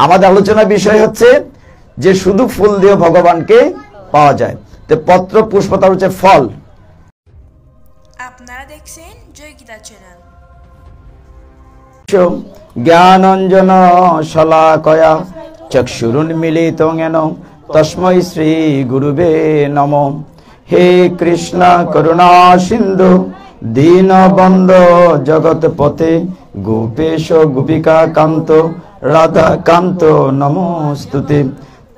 আমাদের আলোচনার বিষয় হচ্ছে যে শুধু ফুল দিয়ে ভগবানকে পাওয়া যায়। তো পত্র পুষ্প তার হচ্ছে ফল। আপনারা দেখছেন জয় গীতা চ্যানেল। জ্ঞানঞ্জন শলাকয়া চক্ষুরুন্মিলিতং তস্मै শ্রী গুরুবে নমঃ। হে কৃষ্ণ করুণা সিন্ধু দীনবন্ধো জগৎপতে গোপেশ গোপিকা কান্ত রাধা কান্ত নমস্তুতে।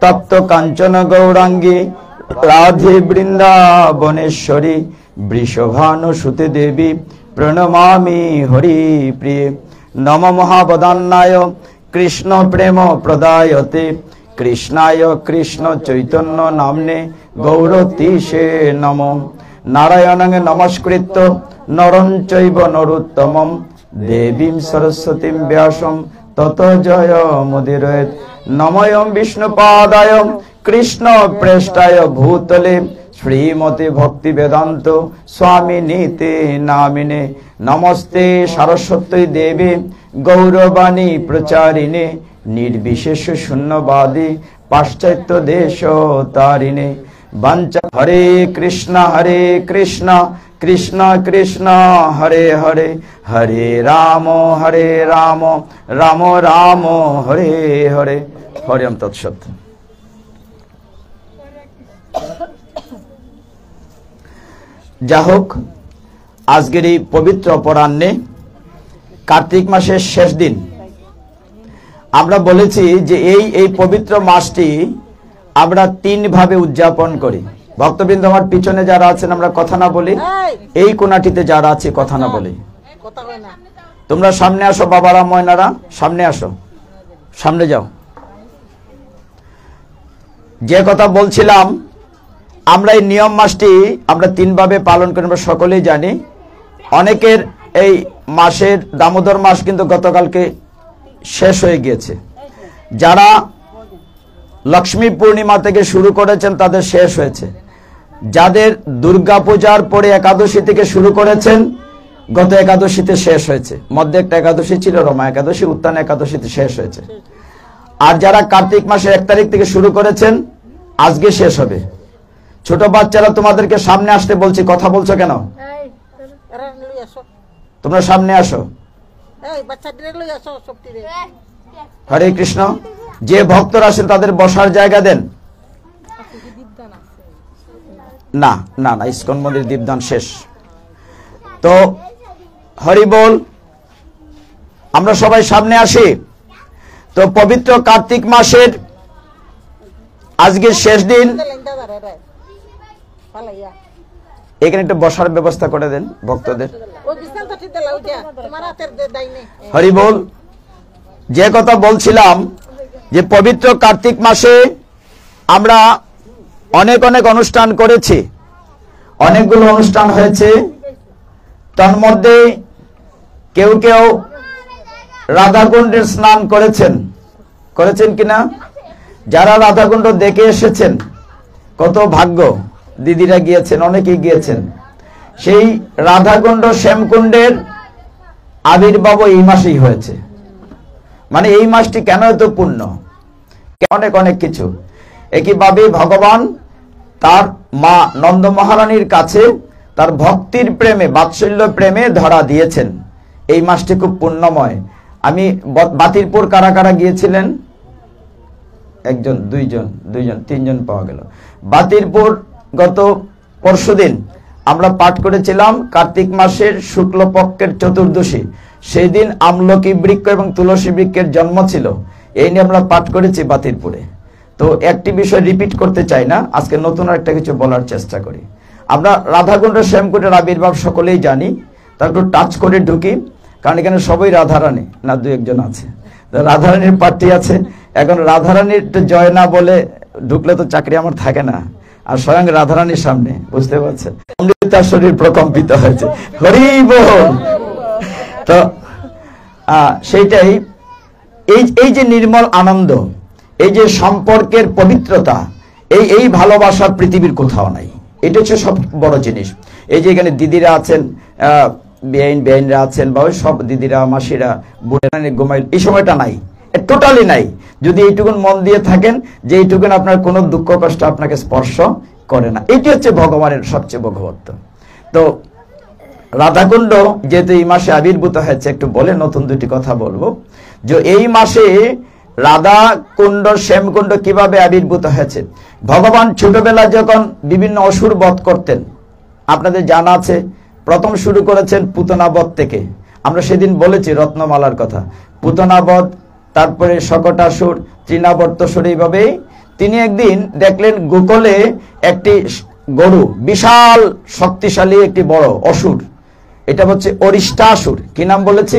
তপ্ত কাঞ্চন গৌরাঙ্গী রাধে বৃন্দাবনেশ্বরী বৃষভানুসুতে দেবী প্রণমামি হরি প্রিয়ে। নম মহাবদান্নায় কৃষ্ণ প্রেম প্রদায়তে কৃষ্ণায় কৃষ্ণ চৈতন্য নামনে গৌরতীশে নম। নারায়ণং নমস্কৃত্য নরং চৈব নরোত্তমং দেবীং সরস্বতীং ব্যাসং ততো জয় মুদিরয়েৎ। নমঃ বিষ্ণুপাদায় কৃষ্ণ প্রেষ্ঠায় ভূতলে শ্রীমতে ভক্তি বেদান্ত স্বামিনীতে নামিনে। নমস্তে সরস্বতী দেবী গৌরবাণী প্রচারিণে নির্বিশেষ শূন্যবাদী পাশ্চাত্য দেশ তারিণে। বাঞ্ছা হরে কৃষ্ণ কৃষ্ণ কৃষ্ণ হরে হরে হরে রাম রাম রাম হরে হরে। হরে ওম তৎসৎ। যা হোক, আজকের এই পবিত্র অপরাহ্নে কার্তিক মাসের শেষ দিন আমরা বলেছি যে এই পবিত্র মাসটি আমরা 3 ভাবে উদযাপন করি। ভক্তবৃন্দ আমার পিছনে যারা আছেন আমরা কথা না বলি, এই কোনাটিতে যারা আছে কথা না বলি। তোমরা সামনে আসো, বাবারা ময়নারা সামনে আসো, সামনে যাও। যে কথা বলছিলাম, আমরা এই নিয়ম মাসটি আমরা 3 ভাবে পালন করি, আমরা সকলেই জানি। অনেকের এই মাসের দামোদর মাস কিন্তু গতকালকে শেষ হয়ে গিয়েছে। যারা লক্ষ্মী পূর্ণিমা থেকে শুরু করেছেন তাদের শেষ হয়েছে। যাদের দুর্গা পূজার পরে একাদশী থেকে শুরু করেছেন গত একাদশীতে শেষ হয়েছে। মধ্যে একটা একাদশী ছিল, রমা একাদশী, উত্তান একাদশীতে শেষ হয়েছে। আর যারা কার্তিক মাসের 1 তারিখ থেকে শুরু করেছেন আজকে শেষ হবে। ছোট বাচ্চারা তোমাদেরকে সামনে আসতে বলছি, কথা বলছো কেন? তোমরা সামনে আসো। হরে কৃষ্ণ। যে ভক্তরা আছেন তাদের বসার জায়গা দেন। না না না, ইসকন মন্দির দীপদান শেষ। তো হরি বল, আমরা সবাই সামনে আসি। তো পবিত্র কার্তিক মাসের আজকের শেষ দিন, এখানে একটু বসার ব্যবস্থা করে দেন ভক্তদের। হরি বল। যে কথা বলছিলাম যে পবিত্র কার্তিক মাসে আমরা অনেক অনুষ্ঠান করেছি, অনেকগুলো অনুষ্ঠান হয়েছে। তার মধ্যে কেউ রাধাকুণ্ডের স্নান করেছেন কিনা? যারা রাধাকুণ্ড দেখে এসেছেন, কত ভাগ্য, দিদিরা গিয়েছেন, অনেকেই গিয়েছেন। সেই রাধাকুণ্ড শ্যামকুণ্ডের আবির্ভাব এই মাসেই হয়েছে। মানে এই মাসটি কেন এত পূর্ণ, অনেক কিছু। একইভাবে ভগবান তার মা নন্দ মহারানীর কাছে তার ভক্তির প্রেমে, বাৎসল্য প্রেমে ধরা দিয়েছেন। এই মাসটি খুব পুণ্যময়। আমি বাতিরপুর কারা কারা গিয়েছিলেন? 1 জন, 2 জন, 3 জন পাওয়া গেল। বাতিরপুর গত পরশুদিন আমরা পাঠ করেছিলাম কার্তিক মাসের শুক্লপক্ষের চতুর্দশী। সেই দিন আমলকি বৃক্ষ এবং তুলসী বৃক্ষের জন্ম ছিল। এই নিয়ে আমরা পাঠ করেছি বাতিরপুরে। তো একটি বিষয় রিপিট করতে চাই না, আজকে নতুন একটা কিছু বলার চেষ্টা করি। আমরা রাধাকুণ্ড শ্যামকুণ্ডের আবির্ভাব সকলেই জানি, তার একটু টাচ করে ঢুকি, কারণ এখানে সবাই রাধারানী না, 2-1 জন আছে। রাধারানীর পার্টি আছে। এখন রাধারানীর জয় না বলে ঢুকলে তো চাকরি আমার থাকে না। আর স্বয়ং রাধারানীর সামনে, বুঝতে পারছেন, তার শরীর প্রকম্পিত হয়েছে। হরি বল। তো সেইটাই, এই যে নির্মল আনন্দ, এই যে সম্পর্কের পবিত্রতা, এই ভালোবাসা পৃথিবীর কোথাও নাই। এটা হচ্ছে সব বড় জিনিস। এই যে এখানে দিদিরা আছেন, বেআইনরা আছেন, বা ওই সব দিদিরা, মাসিরা, বোনেরা ঘুমাই, এই সময়টা নাই। টোটালি নাই। যদি এইটুকুন মন দিয়ে থাকেন যে এইটুকুন আপনার কোনো দুঃখ কষ্ট আপনাকে স্পর্শ করে না, এটি হচ্ছে ভগবানের সবচেয়ে ভগবত্ব। তো রাধাকুণ্ড যেহেতু এই মাসে আবির্ভূত হয়েছে, একটু বলে নতুন দুটি কথা বলবো। যে এই মাসে রাধা কুণ্ড শ্যামকুণ্ড কিভাবে আবির্ভূত হয়েছে। ভগবান ছোটবেলা যখন বিভিন্ন অসুর বধ করতেন, আপনাদের জানা আছে, প্রথম শুরু করেছেন পুতনাবধ থেকে। আমরা সেদিন বলেছি রত্নমালার কথা, পুতনাবধ, তারপরে শকটাসুর, তৃণাবর্তসুর, এইভাবেই তিনি একদিন দেখলেন গোকুলে একটি গরু, বিশাল শক্তিশালী একটি বড় অসুর, এটা হচ্ছে অরিষ্টাসুর। কি নাম বলেছি?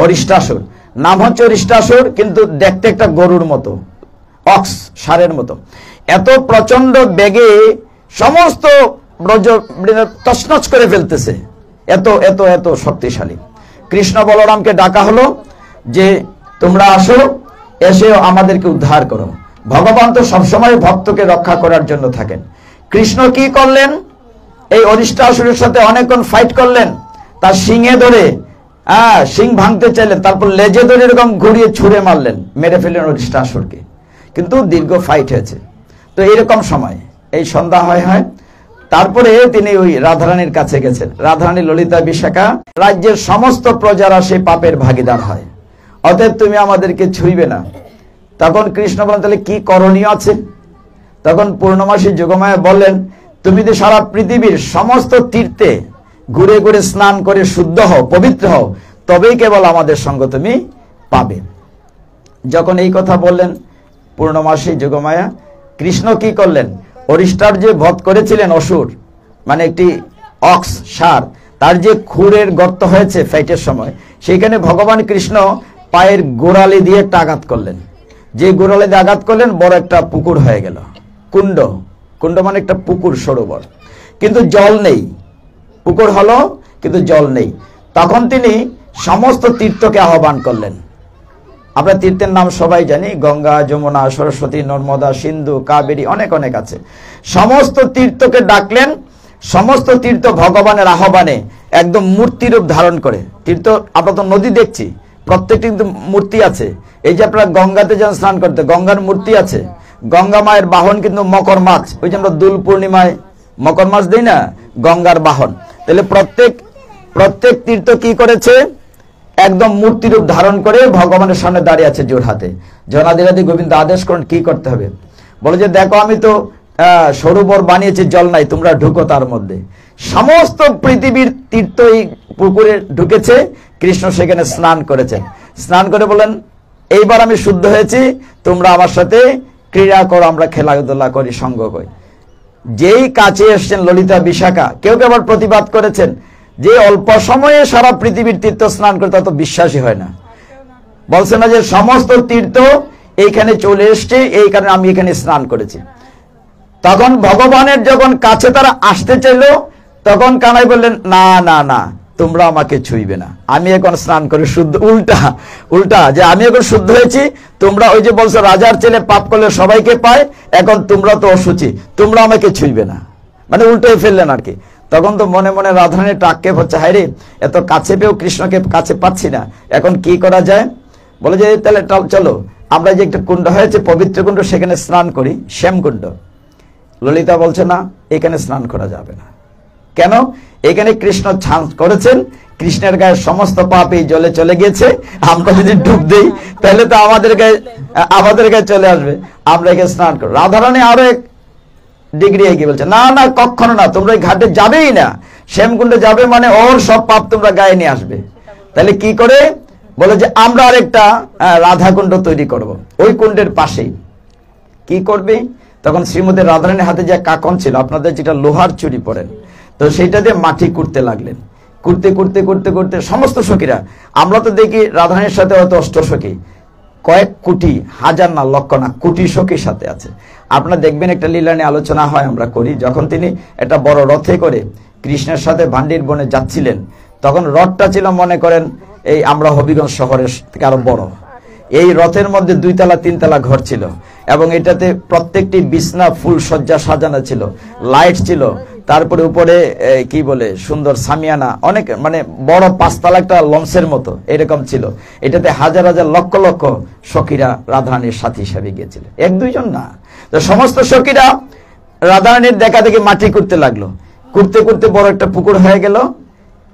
অরিষ্টাসুর। নাম হচ্ছে অরিষ্টাসুর, কিন্তু দেখতে একটা গরুর মতো, অক্স, ষাঁড়ের মতো। এত প্রচন্ড বেগে সমস্ত ব্রজ তছনছ করে ফেলতেছে, এত এত এত শক্তিশালী। কৃষ্ণ বলরামকে ডাকা হলো যে তোমরা আসো, এসে আমাদেরকে উদ্ধার করো। ভগবান তো সবসময় ভক্তকে রক্ষা করার জন্য থাকেন। কৃষ্ণ কি করলেন? এই অরিষ্টাসুরের সাথে অনেকক্ষণ ফাইট করলেন, তার শিঙে ধরে শিং ভাঙতে চাইলেন, তারপর লেজে ধরে এরকম ঘুরিয়ে ছুঁড়ে মারলেন, মেরে ফেললেন অরিষ্টাসুরকে। কিন্তু দীর্ঘ ফাইট হয়েছে। তো এইরকম সময় এই সন্ধ্যা হয়, তারপরে তিনি ওই রাধারানীর কাছে গেছেন। রাধারানী ললিতা বিশাখা, রাজ্যের সমস্ত প্রজারা সেই পাপের ভাগিদার হয়, অতএব তুমি আমাদেরকে ছুঁইবে না। তখন কৃষ্ণ বলেন তাহলে কি করণীয় আছে? তখন পূর্ণমাসী যোগমায়া বললেন, তুমি তো সারা পৃথিবীর সমস্ত তীর্থে ঘুরে ঘুরে স্নান করে শুদ্ধ হও, পবিত্র হও, তবেই কেবল আমাদের সঙ্গ তুমি পাবে। যখন এই কথা বললেন পূর্ণমাসী যোগমায়া, কৃষ্ণ কি করলেন? অরিষ্টার যে বধ করেছিলেন অসুর, মানে একটি অক্স, ষাঁড়, তার যে খুরের গর্ত হয়েছে ফাইটের সময়, সেইখানে ভগবান কৃষ্ণ পায়ের গোড়ালি দিয়ে একটা আঘাত করলেন। যে গোড়ালি দিয়ে আঘাত করলেন, বড় একটা পুকুর হয়ে গেল, কুণ্ড। কুণ্ড মানে একটা পুকুর, সরোবর, কিন্তু জল নেই। পুকুর হলো কিন্তু জল নেই। তখন তিনি সমস্ত তীর্থকে আহ্বান করলেন। আমরা তীর্থের নাম সবাই জানি, গঙ্গা, যমুনা, সরস্বতী, নর্মদা, সিন্ধু, কাবেরী, অনেক অনেক আছে। সমস্ত তীর্থকে ডাকলেন। সমস্ত তীর্থ ভগবানের আহ্বানে একদম মূর্তিরূপ ধারণ করে। তীর্থ, আমরা তো নদী দেখছি, প্রত্যেকটি কিন্তু মূর্তি আছে। এই যে আপনারা গঙ্গাতে যান স্নান করতে, গঙ্গার মূর্তি আছে। গঙ্গা মায়ের বাহন কিন্তু মকর মাছ, ওই যে আমরা দোল পূর্ণিমায় মকর মাছ দিই না, গঙ্গার বাহন। তাহলে প্রত্যেক তীর্থ কি করেছে? একদম মূর্তিরূপ ধারণ করে ভগবানের সামনে দাঁড়িয়ে আছে জোর হাতে। জনাদিরাদি গোবিন্দ আদেশ করেন কি করতে হবে। বলে যে দেখো, আমি তো সরোবর বানিয়েছি, জল নাই, তোমরা ঢুকো তার মধ্যে। সমস্ত পৃথিবীর তীর্থ এই পুকুরে ঢুকেছে, কৃষ্ণ সেখানে স্নান করেছেন। স্নান করে বলেন, এইবার আমি শুদ্ধ হয়েছি, তোমরা আমার সাথে ক্রীড়া করো, আমরা খেলাধুলা করি, সঙ্গ করি। যেই কাছে এসছেন ললিতা বিশাখা, কেউ কেউ আবার প্রতিবাদ করেছেন যে অল্প সময়ে সারা পৃথিবীর তীর্থ স্নান করে, তা তো বিশ্বাসী হয় না। বলছে না যে সমস্ত তীর্থ এইখানে চলে এসছে, এই কারণে আমি এখানে স্নান করেছি। তখন ভগবানের যখন কাছে তারা আসতে চাইল, তখন কানাই বললেন, না না না, তোমরা আমাকে ছুঁইবে না, আমি এখন স্নান করে শুদ্ধ। উল্টা যে আমি এখন শুদ্ধ হয়েছি, তোমরা ওই যে বলছো রাজার ছেলে পাপ করলে সবাইকে পায়, এখন তোমরা তো অসুচি, তোমরা আমাকে ছুঁইবে না, মানে উল্টোই ফেললেন আর কি। তখন তো মনে মনে রাধারানীর টাক্কেপ হচ্ছে, হায় রে, এত কাছে পেয়েও কৃষ্ণকে কাছে পাচ্ছি না, এখন কি করা যায়। বলে যে তাহলে চলো, আমরা যে একটা কুণ্ড হয়েছে পবিত্র কুণ্ড, সেখানে স্নান করি, শ্যামকুণ্ড। ললিতা বলছে না, এখানে স্নান করা যাবে না। কেন? এখানে কৃষ্ণ স্নান করেছেন, কৃষ্ণের গায়ে সমস্ত পাপ এই জলে চলে গিয়েছে, আমরা যদি ডুব দিই তাহলে তো আমাদের গায়ে চলে আসবে, আমরা এখানে স্নান করব। রাধারানী আরো এক ডিগ্রি এগিয়ে বলছে, না না, কখনো না, তোমরা এই ঘাটে যাবেই না, শ্যামকুণ্ডে যাবে মানে ওর সব পাপ তোমরা গায়ে নিয়ে আসবে। তাহলে কি করে? বলে যে আমরা আরেকটা রাধাকুণ্ড তৈরি করব, ওই কুণ্ডের পাশেই। কি করবে? তখন শ্রীমতী রাধারানীর হাতে যে কাকন ছিল, আপনাদের যেটা লোহার চুরি পড়েন, তো সেইটা দিয়ে মাটি কুটতে লাগলেন। করতে করতে করতে করতে সমস্ত সখীরা, আমরা তো দেখি রাধারানীর সাথে হয়তো অষ্টসখী, কয়েক কোটি, হাজার না, লক্ষ না, কোটি সখীর সাথে আছে। আপনারা দেখবেন একটা লীলা নিয়ে আলোচনা হয়, আমরা করি, যখন তিনি একটা বড় রথে করে কৃষ্ণের সাথে ভান্ডির বনে যাচ্ছিলেন, তখন রথটা ছিল মনে করেন এই আমরা হবিগঞ্জ শহরের থেকে আরো বড়। এই রথের মধ্যে 2 তলা 3 তলা ঘর ছিল, এবং এটাতে প্রত্যেকটি বিছনা ফুল সজ্জা সাজানো ছিল, লাইট ছিল, তারপরে উপরে কি বলে সুন্দর সামিয়ানা, অনেক মানে বড় 5 তলা একটা লঞ্চের মতো এরকম ছিল। এটাতে হাজার হাজার লক্ষ লক্ষ সখীরা রাধারানীর সাথী হিসাবে গিয়েছিল, 1-2 জন না। তো সমস্ত সখীরা রাধারানীর দেখা দেখি মাটি করতে লাগলো, করতে করতে বড় একটা পুকুর হয়ে গেল।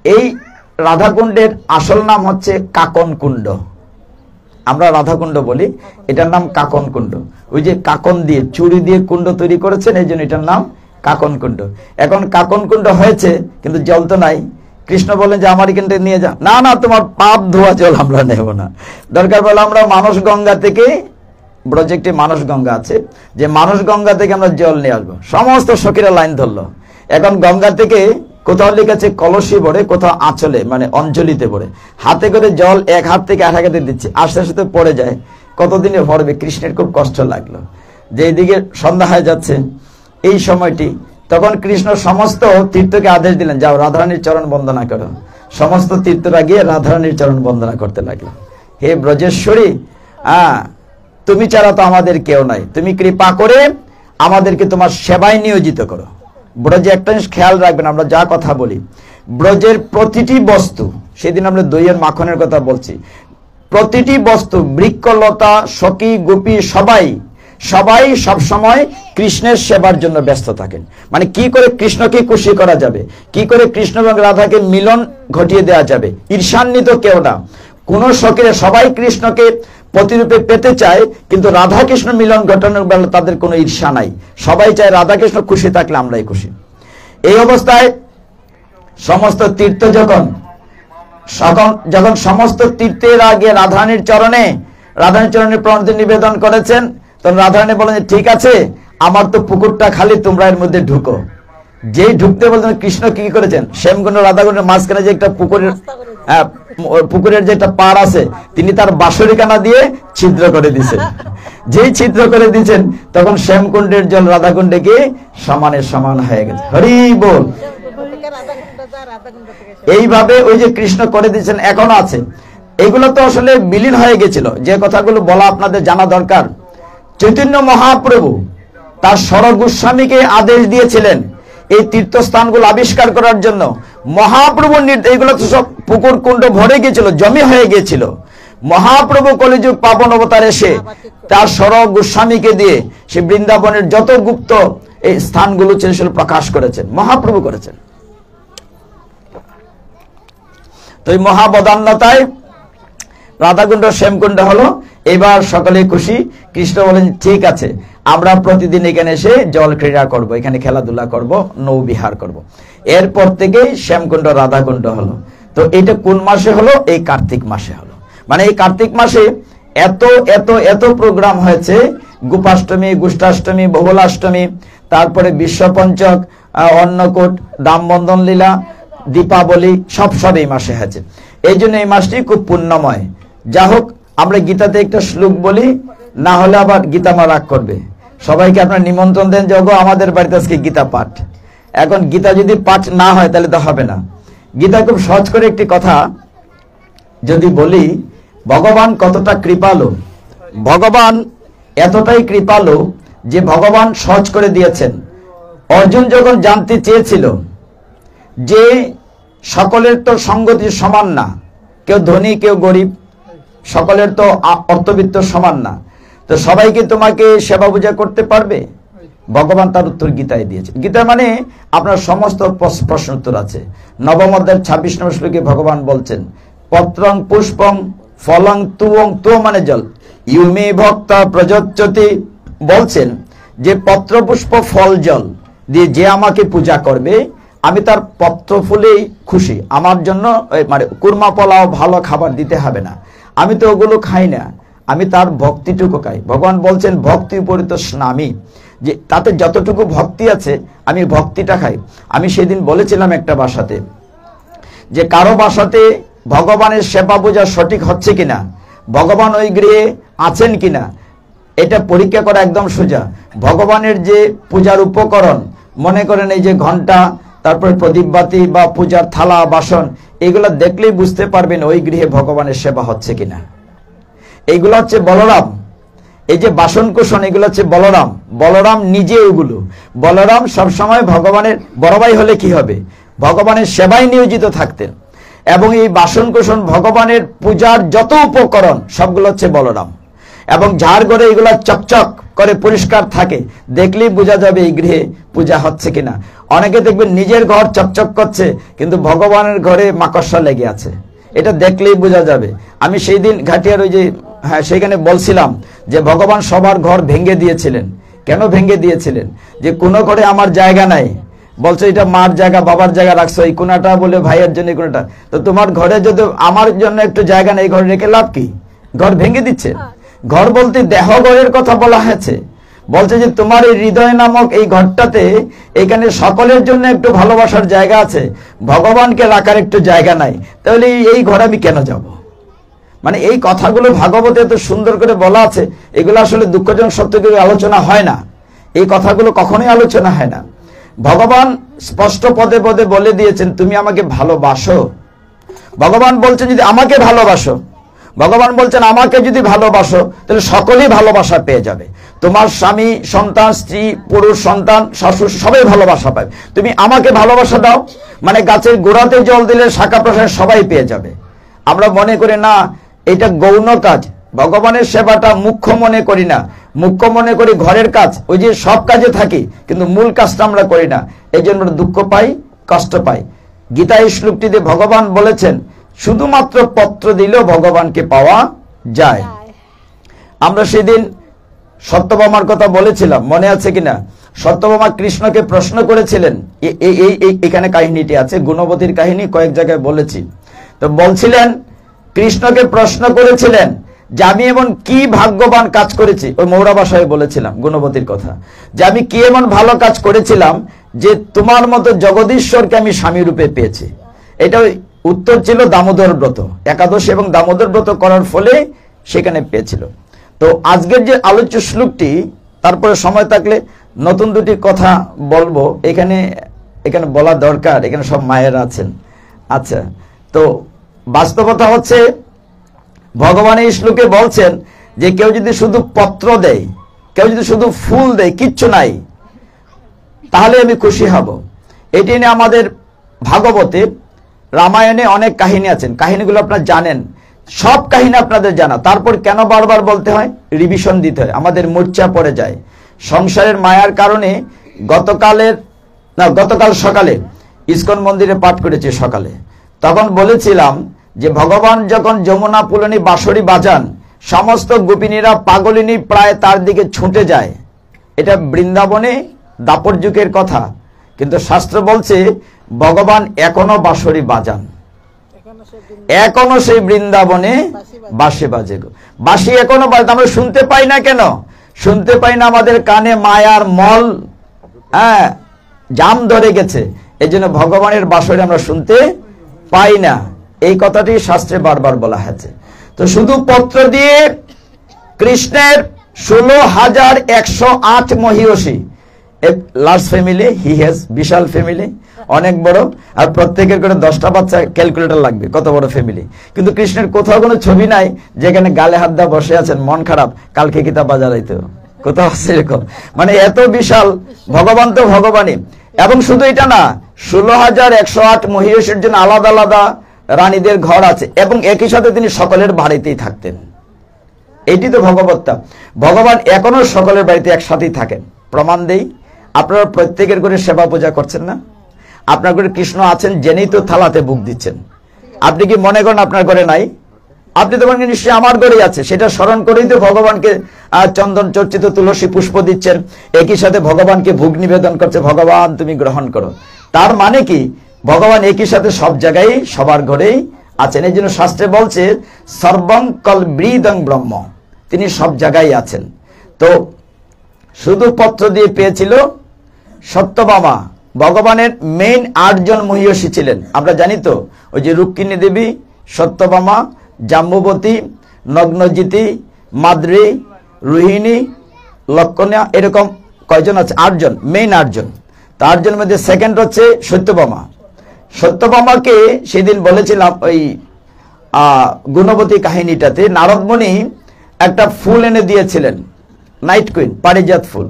এই রাধাকুণ্ডের আসল নাম হচ্ছে কাকন কুণ্ড। আমরা রাধাকুণ্ড বলি, এটার নাম কাকন কুণ্ড। ওই যে কাকন দিয়ে চুরি দিয়ে কুণ্ড তৈরি করেছেন, এই জন্য এটার নাম কাকন কুণ্ড। এখন কাকন কুণ্ড হয়েছে কিন্তু জল তো নাই। কৃষ্ণ বলেন যে আমার এখানটা নিয়ে যা। না না, তোমার পাপ ধোয়া জল আমরা নেব না, দরকার বলে আমরা মানস গঙ্গা থেকে, ব্রজে একটি মানস গঙ্গা আছে, যে মানস গঙ্গা থেকে আমরা জল নিয়ে আসবো। সমস্ত সখীরা লাইন ধরলো। এখন গঙ্গা থেকে কোথাও লিখেছে কলসি ভরে, কোথাও আঁচলে মানে অঞ্জলিতে ভরে, হাতে করে জল এক হাত থেকে আর এক হাতে দিচ্ছে, আস্তে আস্তে পড়ে যায়। কতদিনে ভরবে? কৃষ্ণের খুব কষ্ট লাগলো যে এইদিকে সন্ধ্যা হয়ে যাচ্ছে এই সময়টি। তখন কৃষ্ণ সমস্ত তীর্থকে আদেশ দিলেন, যাও রাধারানীর চরণ বন্দনা করো। সমস্ত তীর্থরা গিয়ে রাধারানীর চরণ বন্দনা করতে লাগলো। হে ব্রজেশ্বরী, তুমি ছাড়া তো আমাদের কেউ নাই, তুমি কৃপা করে আমাদেরকে তোমার সেবায় নিয়োজিত করো। ব্রজে একটা জিনিস খেয়াল রাখবেন, আমরা যা কথা বলি, ব্রজের প্রতিটি বস্তু, সেদিন আমরা দইয়ের মাখনের কথা বলছি, প্রতিটি বস্তু, বৃক্ষলতা, সখী গোপী, সবাই সবাই সবসময় কৃষ্ণের সেবার জন্য ব্যস্ত থাকেন। মানে কি করে কৃষ্ণকে খুশি করা যাবে, কি করে কৃষ্ণ এবং রাধাকে মিলন ঘটিয়ে দেওয়া যাবে। ঈর্ষান্বিত কেউ না, কোন সখীরা সবাই কৃষ্ণকে প্রতিরূপে পেতে চায়, কিন্তু রাধা কৃষ্ণ মিলন ঘটানোর বেলা তাদের কোনো ঈর্ষা নাই। সবাই চায় রাধা কৃষ্ণ খুশি থাকলে আমরাই খুশি। এই অবস্থায় সমস্ত তীর্থ যখন সমস্ত তীর্থের আগে রাধারানীর চরণে প্রণতি নিবেদন করেছেন, তখন রাধারানী বলেন যে ঠিক আছে, আমার তো পুকুরটা খালি, তোমরা এর মধ্যে ঢুকো। যেই ঢুকতে বলছেন, কৃষ্ণ কি করেছেন, শ্যামকুণ্ড রাধাকুণ্ডের মাঝখানে যে একটা পুকুরের যে একটা পাড় আছে, তিনি তার বাঁশরিকানা দিয়ে ছিদ্র করে দিয়েছেন। যেই ছিদ্র করে দিয়েছেন, তখন শ্যামকুণ্ডের জল রাধাকুণ্ডে গিয়ে সমানে সমান হয়ে গেছে। হরি বল। এইভাবে ওই যে কৃষ্ণ করে দিয়েছেন, এখনো আছে। এগুলো তো আসলে বিলীন হয়ে গেছিল। যে কথাগুলো বলা আপনাদের জানা দরকার, চৈতন্য মহাপ্রভু তার ষড় গোস্বামীকে আদেশ দিয়েছিলেন এই তীর্থস্থানগুলো আবিষ্কার করার জন্য। মহাপ্রভুর নির্দেশ, এগুলো তো সব পুকুর কুণ্ড ভরে গিয়েছিল, জমি হয়ে গিয়েছিল। মহাপ্রভু কলিযুগ পাবন অবতার এসে তার ষড় গোস্বামীকে দিয়ে সে বৃন্দাবনের যত গুপ্ত এই স্থানগুলো ছিল সেগুলো প্রকাশ করেছেন, মহাপ্রভু করেছেন। তো এই মহাবদান্যতায় রাধাকুণ্ড শ্যামকুণ্ড হলো। এবার সকলে খুশি। কৃষ্ণ বলেন ঠিক আছে, আমরা প্রতিদিন এখানে এসে জল ক্রীড়া করব, এখানে খেলাধুলা করব, নৌবিহার করব। এরপর থেকেই শ্যামকুণ্ড রাধাকুণ্ড হলো। তো এটা কোন মাসে হলো? এই কার্তিক মাসে হলো। মানে এই কার্তিক মাসে এত এত এত প্রোগ্রাম হয়েছে, গোপাষ্টমী, গুষ্টাষ্টমী, বহুলাষ্টমী, তারপরে বিশ্বপঞ্চক, অন্নকূট, দামবন্ধন লীলা, দীপাবলি, সব এই মাসে হয়েছে। এই জন্য এই মাসটি খুব পুণ্যময়। যা হোক, আমরা গীতাতে একটা শ্লোক বলি, না হলে আবার গীতা মা রাগ করবে। সবাইকে আপনার নিমন্ত্রণ দেন যে আমাদের বাড়িতে আজকে গীতা পাঠ। এখন গীতা যদি পাঠ না হয় তাহলে তো হবে না। গীতা খুব সহজ করে একটি কথা যদি বলি, ভগবান কতটা কৃপালু। ভগবান এতটাই কৃপালু যে ভগবান সহজ করে দিয়েছেন। অর্জুন যখন জানতে চেয়েছিল যে সকলের তো সঙ্গতি সমান না, কেউ ধনী কেউ গরিব, সকলের তো অর্থবিত্ত সমান না, তো সবাইকে তোমাকে সেবা পূজা করতে পারবে? ভগবান তার উত্তর গীতায় দিয়েছে। গীতা মানে আপনার সমস্ত প্রশ্ন উত্তর আছে। নবম অধ্যায়ের 26 নম্বর শ্লোকে ভগবান বলছেন, পত্রং পুষ্পং ফলং তুয়ং, তু মানে জল, ইউমি ভক্তা প্রযোচ্যতি, বলছেন যে পত্র পুষ্প ফল জল দিয়ে যে আমাকে পূজা করবে, আমি তার পত্র ফুলেই খুশি। আমার জন্য মানে কুরমা পোলাও ভালো খাবার দিতে হবে না, আমি তো ওগুলো খাই না, আমি তার ভক্তিটুকু খাই। ভগবান বলছেন ভক্তি উপরিত স্নামি, যে তাতে যতটুকু ভক্তি আছে আমি ভক্তিটা খাই। আমি সেদিন বলেছিলাম একটা বাসাতে যে কারো বাসাতে ভগবানের সেবা পূজা সঠিক হচ্ছে কিনা, ভগবান ওই গৃহে আছেন কিনা, এটা পরীক্ষা করা একদম সোজা। ভগবানের যে পূজার উপকরণ, মনে করেন এই যে ঘন্টা, তারপরে প্রদীপবাতি বা পূজার থালা বাসন, এগুলো দেখলেই বুঝতে পারবেন ওই গৃহে ভগবানের সেবা হচ্ছে কিনা। এইগুলো হচ্ছে বলরাম, এই যে বাসন কোষণ এগুলো হচ্ছে বলরাম, বলরাম নিজে এগুলো। বলরাম সবসময় ভগবানের বড় ভাই হলে কি হবে, ভগবানের সেবায় নিয়োজিত থাকতেন, এবং এই বাসন কোষণ ভগবানের পূজার যত উপকরণ সবগুলো হচ্ছে বলরাম। এবং যার ঘরে এগুলা চকচক করে পরিষ্কার থাকে, দেখলেই বোঝা যাবে এই গৃহে পূজা হচ্ছে কিনা। অনেকে দেখবেন নিজের ঘর চকচক করছে, কিন্তু ভগবানের ঘরে মাকড়সা লেগে আছে, এটা দেখলেই বোঝা যাবে। আমি সেই দিন ঘাটিয়ার ওই যে সেখানে বলছিলাম যে ভগবান সবার ঘর ভেঙে দিয়েছিলেন। কেন ভেঙে দিয়েছিলেন? যে কোনো ঘরে আমার জায়গা নাই, বলছো এটা মার জায়গা, বাবার জায়গা রাখছো, এই কোনাটা বলে ভাইয়ের জন্য, এই কোনাটা। তো তোমার ঘরে যদি আমার জন্য একটু জায়গা নেই, ঘরে রেখে লাভ কি? ঘর ভেঙে দিচ্ছে। ঘর বলতে দেহ ঘরের কথা বলা হয়েছে, বলছে যে তোমার এই হৃদয় নামক এই ঘরটাতে এখানে সকলের জন্য একটু ভালোবাসার জায়গা আছে, ভগবানকে রাখার একটু জায়গা নাই, তাহলে এই ঘরে আমি কেন যাব? মানে এই কথাগুলো ভাগবতে এত সুন্দর করে বলা আছে, এগুলো আসলে দুঃখজনক সত্য করে আলোচনা হয় না, এই কথাগুলো কখনোই আলোচনা হয় না। ভগবান স্পষ্ট পদে পদে বলে দিয়েছেন তুমি আমাকে ভালোবাসো। ভগবান বলছেন যদি আমাকে ভালোবাসো, ভগবান বলছেন আমাকে যদি ভালোবাসো তাহলে সকলেই ভালোবাসা পেয়ে যাবে। তোমার স্বামী, সন্তান, স্ত্রী, পুরুষ, সন্তান, শাশুড়ি সবাই ভালোবাসা পাবে। তুমি আমাকে ভালোবাসা দাও, মানে গাছের গোড়াতে জল দিলে শাখা প্রশাখা সবাই পেয়ে যাবে। আমরা মনে করি না এটা গৌণ কাজ, ভগবানের সেবাটা মুখ্য মনে করি না, মুখ্য মনে করি ঘরের কাজ, ওই যে সব কাজে থাকি, কিন্তু মূল কাজটা আমরা করি না, এই জন্য দুঃখ পাই, কষ্ট পাই। গীতা এই শ্লোকটিতে ভগবান বলেছেন শুধুমাত্র পত্র দিলেও ভগবানকে পাওয়া যায়। আমরা সেদিন সত্যভামার কথা বলেছিলাম, মনে আছে কিনা? সত্যভামা কৃষ্ণকে প্রশ্ন করেছিলেন, এখানে কাহিনীটি আছে, গুণবতীর কাহিনী কয়েক জায়গায় বলেছি। তো বলছিলেন কৃষ্ণকে প্রশ্ন করেছিলেন যে আমি এমন কি ভাগ্যবান কাজ করেছি, ওই মৌরা ভাষায় বলেছিলাম গুণবতীর কথা, যে আমি কি এমন ভালো কাজ করেছিলাম যে তোমার মতো জগদীশ্বরকে আমি স্বামী রূপে পেয়েছি। এটা উত্তর ছিল দামোদর ব্রত, একাদশী এবং দামোদর ব্রত করার ফলে সেখানে পেয়েছিল। তো আজকের যে আলোচ্য শ্লোকটি, তারপরে সময় থাকলে নতুন দুটি কথা বলবো, এখানে বলা দরকার, এখানে সব মায়েরা আছেন। আচ্ছা, তো বাস্তবতা হচ্ছে ভগবান এই শ্লোকে বলছেন যে কেউ যদি শুধু পত্র দেয়, কেউ যদি শুধু ফুল দেয়, কিচ্ছু নাই, তাহলে আমি খুশি হব। এটি নিয়ে আমাদের ভাগবতে, রামায়ণে অনেক কাহিনী আছেন, কাহিনীগুলো আপনারা জানেন, সব কাহিনী আপনাদের জানা, তারপর কেন বারবার বলতে হয়, রিভিশন দিতে হয়, আমাদের মূর্ছা পড়ে যায়। সংসারের মায়ার কারণে গতকাল সকালে ইস্কন মন্দিরে পাঠ করেছে সকালে, তখন বলেছিলাম যে ভগবান যখন যমুনা পুলনী বাঁশরি বাজান, সমস্ত গোপিনীরা পাগলিনী প্রায় তার দিকে ছুটে যায়। এটা বৃন্দাবনে দাপর যুগের কথা, কিন্তু শাস্ত্র বলছে ভগবান এখনো বাঁশরি বাজান, এখনো সেই বৃন্দাবনে বাঁশি বাজে গো, বাঁশি এখনো বাজে। আমরা শুনতে পাই না কেন? শুনতে পাই না, আমাদের কানে মায়ার মল জাম ধরে গেছে, এই জন্য ভগবানের বাঁশরি আমরা শুনতে পাই না। এই কথাটি শাস্ত্রে বারবার বলা হয়েছে। তো শুধু পত্র দিয়ে কৃষ্ণের 16,108 মহিষী, লার্জ ফ্যামিলি, হি হ্যাজ, বিশাল ফ্যামিলি, অনেক বড়, আর প্রত্যেকের করে 10টা বাচ্চা, ক্যালকুলেটর লাগবে, কত বড় ফ্যামিলি। কিন্তু কৃষ্ণের কোথাও কোনো ছবি নাই যেখানে গালে হাত দা বসে আছেন, মন খারাপ, কালকে কিতাব বাজারাইতে, কোথাও আছে এরকম? মানে এত বিশাল ভগবান, তো ভগবানই। এবং শুধু এটা না, 16,108 মহিষীর জন্য আলাদা আলাদা রানীদের ঘর আছে, এবং একই সাথে তিনি সকলের বাড়িতেই থাকতেন। এটি তো ভগবত্তা। ভগবান এখনো সকলের বাড়িতে একসাথেই থাকেন। প্রমাণ দেই, আপনারা প্রত্যেকের করে সেবা পূজা করছেন না? আপনার ঘরে কৃষ্ণ আছেন জেনেই তো থালাতে বুক দিচ্ছেন। আপনি কি মনে করেন আপনার ঘরে নাই? আপনি তো মনে নিশ্চয়ই আমার ঘরেই আছে, সেটা স্মরণ করেই তো ভগবানকে চন্দন চর্চিত তুলসী পুষ্প দিচ্ছেন, একই সাথে ভগবানকে ভোগ নিবেদন করছে, ভগবান তুমি গ্রহণ করো। তার মানে কি ভগবান একই সাথে সব জায়গায় সবার ঘরেই আছেন। এই জন্য শাস্ত্রে বলছে সর্বং কলবৃদং ব্রহ্ম, তিনি সব জায়গায় আছেন। তো শুধু পত্র দিয়ে পেয়েছিল সত্যভামা। ভগবানের মেইন 8 জন মহিষী ছিলেন, আমরা জানি তো, ওই যে রুক্মিণী দেবী, সত্যভামা, জাম্বুবতী, নগ্নজিতি, মাদ্রী, রোহিণী, লক্ষণা, এরকম কয়জন আছে? 8 জন, মেইন 8 জন। তো 8 জনের মধ্যে সেকেন্ড হচ্ছে সত্যভামা। সত্যভামাকে সেদিন বলেছিলাম ওই গুণবতী কাহিনীটাতে, নারদ মুনি একটা ফুল এনে দিয়েছিলেন, নাইট কুইন, পারিজাত ফুল,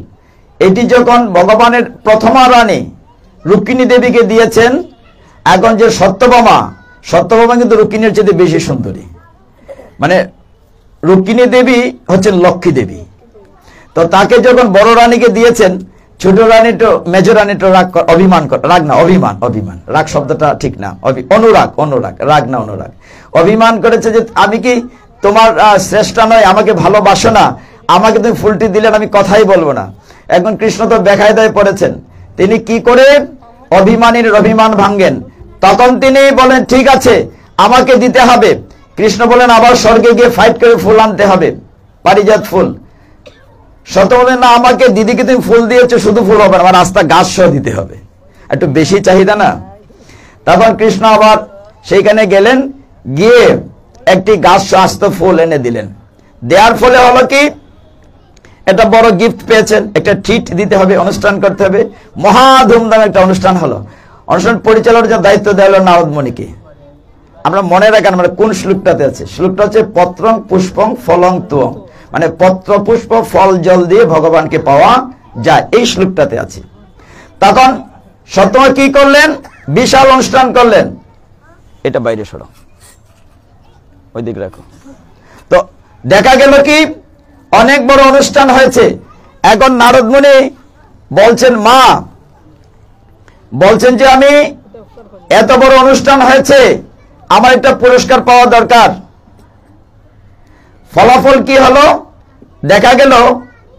এটি যখন ভগবানের প্রথমা রানী রুক্মিণী দেবীকে দিয়েছেন, এখন যে সত্যভামা কিন্তু রুক্মিণীর চেয়ে বেশি সুন্দরী, মানে রুক্মিণী দেবী হচ্ছেন লক্ষ্মী দেবী। তো তাকে যখন বড় রানীকে দিয়েছেন, ছোট রানী তো মেজর রানী তো রাগ শব্দটা ঠিক না, অনুরাগ, রাগ না অনুরাগ, অভিমান করেছে যে আমি কি তোমার শ্রেষ্ঠা নয়, আমাকে ভালোবাসো না, আমাকে তুমি ফুলটি দিলেন, আমি কথাই বলবো না। এখন কৃষ্ণ তো বেকায়দায় পড়েছেন, তিনি কি করে অভিমানীর অভিমান ভাঙ্গেন। তখন তিনি বলেন ঠিক আছে আমাকে দিতে হবে। কৃষ্ণ বলেন আবার স্বর্গে গিয়ে ফাইট করে ফুল আনতে হবে, পারিজাত ফুল। সত্য বলেন না, আমাকে দিদিকে তুমি ফুল দিয়েছো, শুধু ফুল হবে না, আমার রাস্তা গাছ সহ দিতে হবে, একটু বেশি চাহিদা না। তখন কৃষ্ণ আবার সেইখানে গেলেন, গিয়ে একটি গাছ সহ আস্ত ফুল এনে দিলেন। দেওয়ার ফলে হলো কি, একটা বড় গিফট পেয়েছেন, একটা ট্রিট দিতে হবে, অনুষ্ঠান করতে হবে, মহা ধুমধাম একটা অনুষ্ঠান হলো। অনুষ্ঠান পরিচালনার যে দায়িত্ব দেওয়া হলো নারদ মুনিকে। আমরা মনে রাখেন আমরা কোন শ্লোকটাতে আছে, শ্লোকটা হচ্ছে পত্রং পুষ্পং ফলং তুয়ং, মানে পত্র পুষ্প ফল জল দিয়ে ভগবানকে পাওয়া যায়, এই শ্লোকটাতে আছে। তখন সত্যমা কি করলেন, বিশাল অনুষ্ঠান করলেন। এটা বাইরে সরো, ওই দিক রাখো। তো দেখা গেল কি অনেক বড় অনুষ্ঠান হয়েছে। এখন নারদ মুনি বলছেন, মা বলছেন যে আমি এত বড় অনুষ্ঠান হয়েছে, আমার একটা পুরস্কার পাওয়া দরকার। ফলাফল কি হলো, দেখা গেল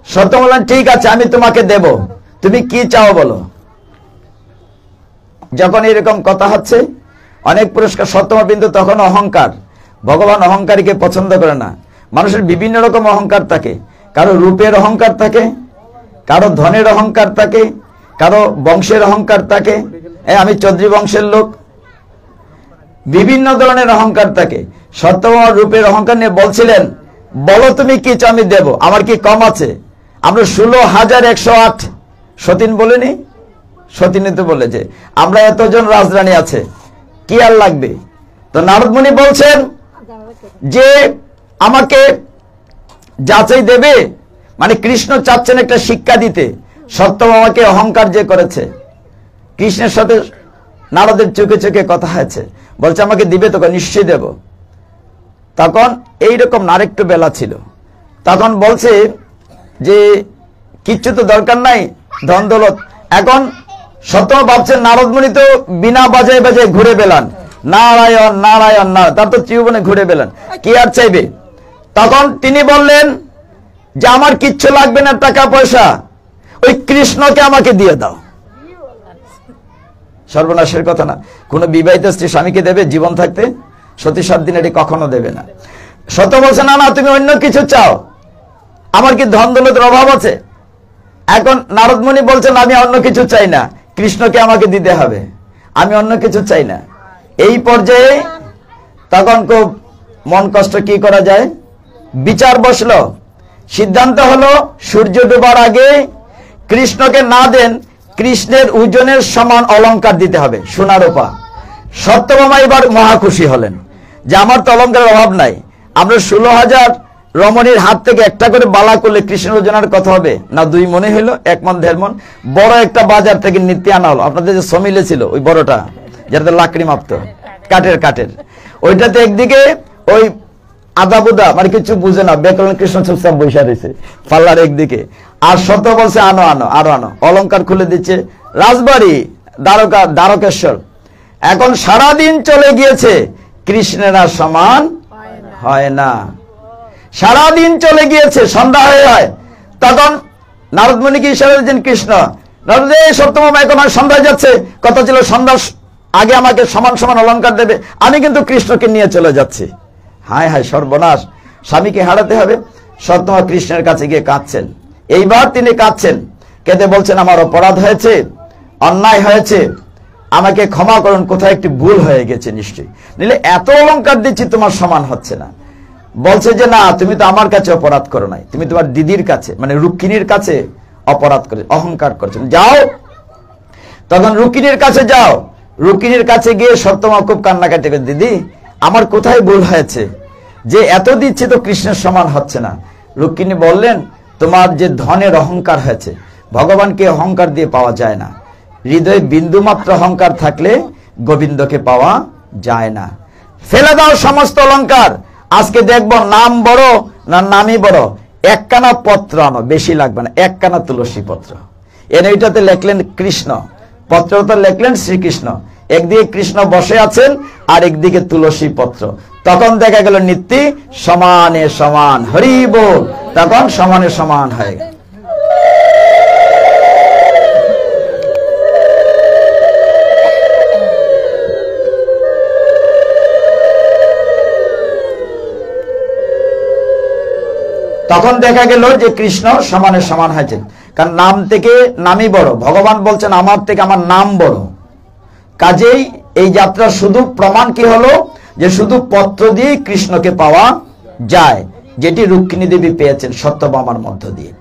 সত্য বললেন ঠিক আছে আমি তোমাকে দেব, তুমি কি চাও বলো। যখন এরকম কথা হচ্ছে অনেক পুরস্কার, সত্যমা বিন্দু তখন অহংকার, ভগবান অহংকারীকে পছন্দ করে না। মানুষের বিভিন্ন রকম অহংকার থাকে, কারো রূপের অহংকার থাকে, কারো ধনের অহংকার থাকে, কারো বংশের অহংকার থাকে, আমি চৌধুরী বংশের লোক, বিভিন্ন ধরনের অহংকার থাকে। সত্যভামা রূপের অহংকার নিয়ে বলছিলেন, বলো তুমি কি চাও আমি দেব, আমার কি কম আছে। আমরা 16,108 সতীন বলিনি, সতীনে তো বলেছে আমরা এতজন রাজরানী আছে, কি আর লাগবে। তো নারদ মুনি বলছেন যে আমাকে যাচাই দেবে, মানে কৃষ্ণ চাচ্ছেন একটা শিক্ষা দিতে। সত্যভামাকে অহংকার যে করেছে, কৃষ্ণের সাথে নারদের চোখে চোখে কথা হয়েছে, বলছে আমাকে দিবে তোকে, নিশ্চয়ই দেব। তখন এইরকম আরেকটু বেলা ছিল, তখন বলছে যে কিচ্ছু তো দরকার নাই, ধন দৌলত। এখন সত্যমা ভাবছেন নারদ মুনি তো বিনা বাজায় বাজায় ঘুরে বেলান, নারায়ণ নারায়ণ নারায়ণ, তার তো জীবনে ঘুরে বেলান, কি আর চাইবে। তখন তিনি বললেন যে আমার কিচ্ছু লাগবে না টাকা পয়সা, ওই কৃষ্ণকে আমাকে দিয়ে দাও। সর্বনাশের কথা না, কোন বিবাহিত স্ত্রী স্বামীকে দেবে জীবন থাকতে? সতী 7 দিন এটি কখনো দেবে না। সত্য বলছে না না তুমি অন্য কিছু চাও, আমার কি ধন দৌলতের অভাব আছে। এখন নারদ মুনি বলছেন আমি অন্য কিছু চাই না, কৃষ্ণকে আমাকে দিতে হবে, আমি অন্য কিছু চাই না। এই পর্যায়ে তখন খুব মন কষ্ট, কি করা যায়, বিচার বসলো। সিদ্ধান্ত হলো সূর্য ডোবার আগে কৃষ্ণকে না দেন, কৃষ্ণের ওজনের সমান অলংকার দিতে হবে, সোনা রূপা। সত্যভামা এবার মহা খুশি হলেন যে আমার তো অলংকারের অভাব নাই, আমরা 16,000 রমণীর হাত থেকে একটা করে বালা করলে কৃষ্ণের ওজনের কথা হবে না, 2 মনে হইলো, 1 মন 1.5 মন। বড় একটা বাজার থেকে নিতে আনা হলো, আপনাদের যে সমিলে ছিল ওই বড়টা, যেটাতে লাকড়ি মাপতো, কাঠের, ওইটাতে একদিকে ওই আদা বুদা মানে কিছু বুঝে না, ব্যাকরণ কৃষ্ণ চুপচাপ বৈশা রয়েছে পাল্লার একদিকে, আর সত্য বলছে আনো অলংকার খুলে দিচ্ছে। রাজবাড়ি দ্বারকেশ্বর, এখন সারাদিন চলে গিয়েছে, কৃষ্ণের আর সমান হয় না, সারাদিন চলে গিয়েছে, সন্ধ্যা হয়ে হয়। তখন নারদ মুনিকে ইশারা দিচ্ছেন কৃষ্ণ, নারদ সত্যভামা এখন আর সন্ধ্যা যাচ্ছে, কথা ছিল সন্ধ্যার আগে আমাকে সমান সমান অলংকার দেবে, আমি কিন্তু কৃষ্ণকে নিয়ে চলে যাচ্ছি। হায় হায় সর্বনাশ, স্বামীকে হারাতে হবে। সত্যভামা কৃষ্ণের কাছে গিয়ে কাঁদছেন, এইবার তিনি কাঁদছেন, কেঁদে বলছেন আমার অপরাধ হয়েছে, অন্যায় হয়েছে, আমাকে ক্ষমা করুন, কোথায় একটি ভুল হয়ে গেছে নিশ্চয়ই, নিলে এত অলংকার দিচ্ছি তোমার সমান হচ্ছে না। বলছে যে না তুমি তো আমার কাছে অপরাধ করো নাই, তুমি তোমার দিদির কাছে মানে রুক্মিণীর কাছে অপরাধ করে অহংকার করছেন, যাও। তখন রুক্মিণীর কাছে যাও, রুক্মিণীর কাছে গিয়ে সত্যভামা খুব কান্নাকাটি করে, দিদি আমার কোথায় ভুল হয়েছে যে এত দিচ্ছে তো কৃষ্ণের সমান হচ্ছে না। রুক্মিণী বললেন তোমার যে ধনের অহংকার হয়েছে, ভগবানকে অহংকার দিয়ে পাওয়া যায় না। হৃদয়ে বিন্দুমাত্র অহংকার থাকলে গোবিন্দকে পাওয়া যায় না। ফেলে দাও সমস্ত অলংকার। আজকে দেখবো নাম বড় না নামই বড়। একখানা পত্র আনো, বেশি লাগবে না, একখানা তুলসী পত্র এনে ওইটাতে লিখলেন কৃষ্ণ, পত্রটা লিখলেন শ্রীকৃষ্ণ। একদিকে কৃষ্ণ বসে আছেন আর একদিকে তুলসী পত্র। তখন দেখা গেল নীতি সমানে সমান, হরি বল, তখন সমানে সমান হয়ে গেল। তখন দেখা গেল যে কৃষ্ণ সমানে সমান হয়েছেন, কারণ নাম থেকে নামই বড়। ভগবান বলছেন আমার থেকে আমার নাম বড়। কাজেই এই যাত্রা শুধু প্রমাণ কি হলো, যে শুধু পত্র দিয়ে কৃষ্ণকে পাওয়া যায়, যেটি রুক্মিণী দেবী পেয়েছেন সত্যভামার মধ্য দিয়ে।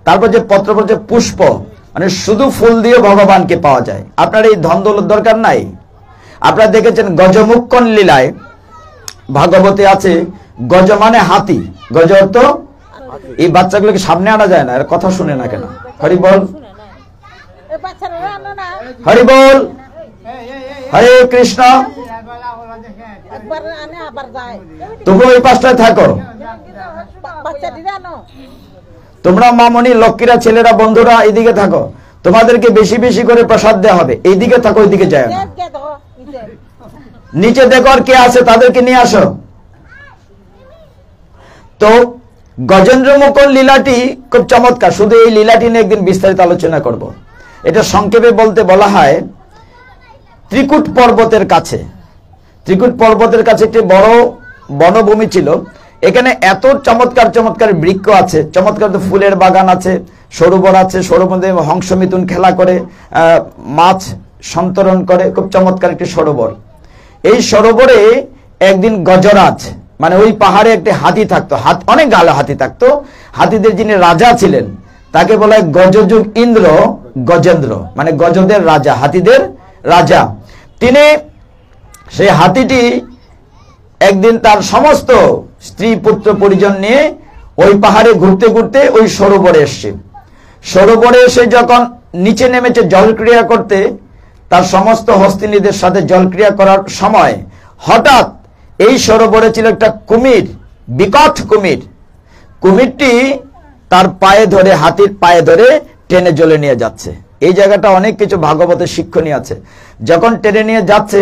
তারপর যে পত্র বলছে পুষ্প, মানে শুধু ফুল দিয়ে ভগবানকে পাওয়া যায়। আপনার এই ধন দৌলত দরকার নাই। আপনারা দেখেছেন গজমুক্কন লীলায় ভাগবতে আছে, গজ মানে হাতি, গজ অর্থ এই বাচ্চাগুলোকে সামনে আনা যায় না, এর কথা শুনে না কেন? হরি বল, হরি বল, হরে কৃষ্ণ। তবু এই পাশটায় থাকো তোমরা, মামনি লক্ষ্মীরা, ছেলেরা, বন্ধুরা এইদিকে থাকো। তোমাদেরকে বেশি বেশি করে প্রসাদ দেওয়া হবে। এইদিকে থাকো, ওইদিকে যায় না। নিচে দেখো আর কে আছে, তাদেরকে নিয়ে আসো। তো গজেন্দ্র মুকুল লীলাটি খুব চমৎকার। শুধু এই লীলাটি নিয়ে একদিন বিস্তারিত আলোচনা করব। এটা সংক্ষেপে বলতে বলা হয়, ত্রিকুট পর্বতের কাছে, ত্রিকুট পর্বতের কাছে একটি বড় বনভূমি ছিল। এখানে এত চমৎকার চমৎকার বৃক্ষ আছে, চমৎকার ফুলের বাগান আছে, সরোবর আছে, সরোবরে হংস মিথুন খেলা করে, মাছ সন্তরণ করে, খুব চমৎকার একটি সরোবর। এই সরোবরে একদিন গজরাজ, মানে ওই পাহাড়ে একটি হাতি থাকতো, অনেক গালো হাতি থাকতো। হাতিদের যিনি রাজা ছিলেন তাকে বলা হয় গজযুগ ইন্দ্র গজেন্দ্র, মানে গজদের রাজা, হাতিদের রাজা। তিনি, সেই হাতিটি একদিন তার সমস্ত স্ত্রী পুত্র পরিজন নিয়ে ওই পাহাড়ে ঘুরতে ঘুরতে ওই সরোবরে এসছে। সরোবরে এসে যখন নিচে নেমেছে জলক্রিয়া করতে, তার সমস্ত হস্তিনীদের সাথে জলক্রিয়া করার সময় হঠাৎ এই সরোবরে ছিল একটা কুমির, বিকট কুমির। কুমিরটি তার পায়ে ধরে, হাতির পায়ে ধরে টেনে জলে নিয়ে যাচ্ছে। এই জায়গাটা অনেক কিছু ভাগবতের শিক্ষণীয় আছে। যখন টেনে নিয়ে যাচ্ছে,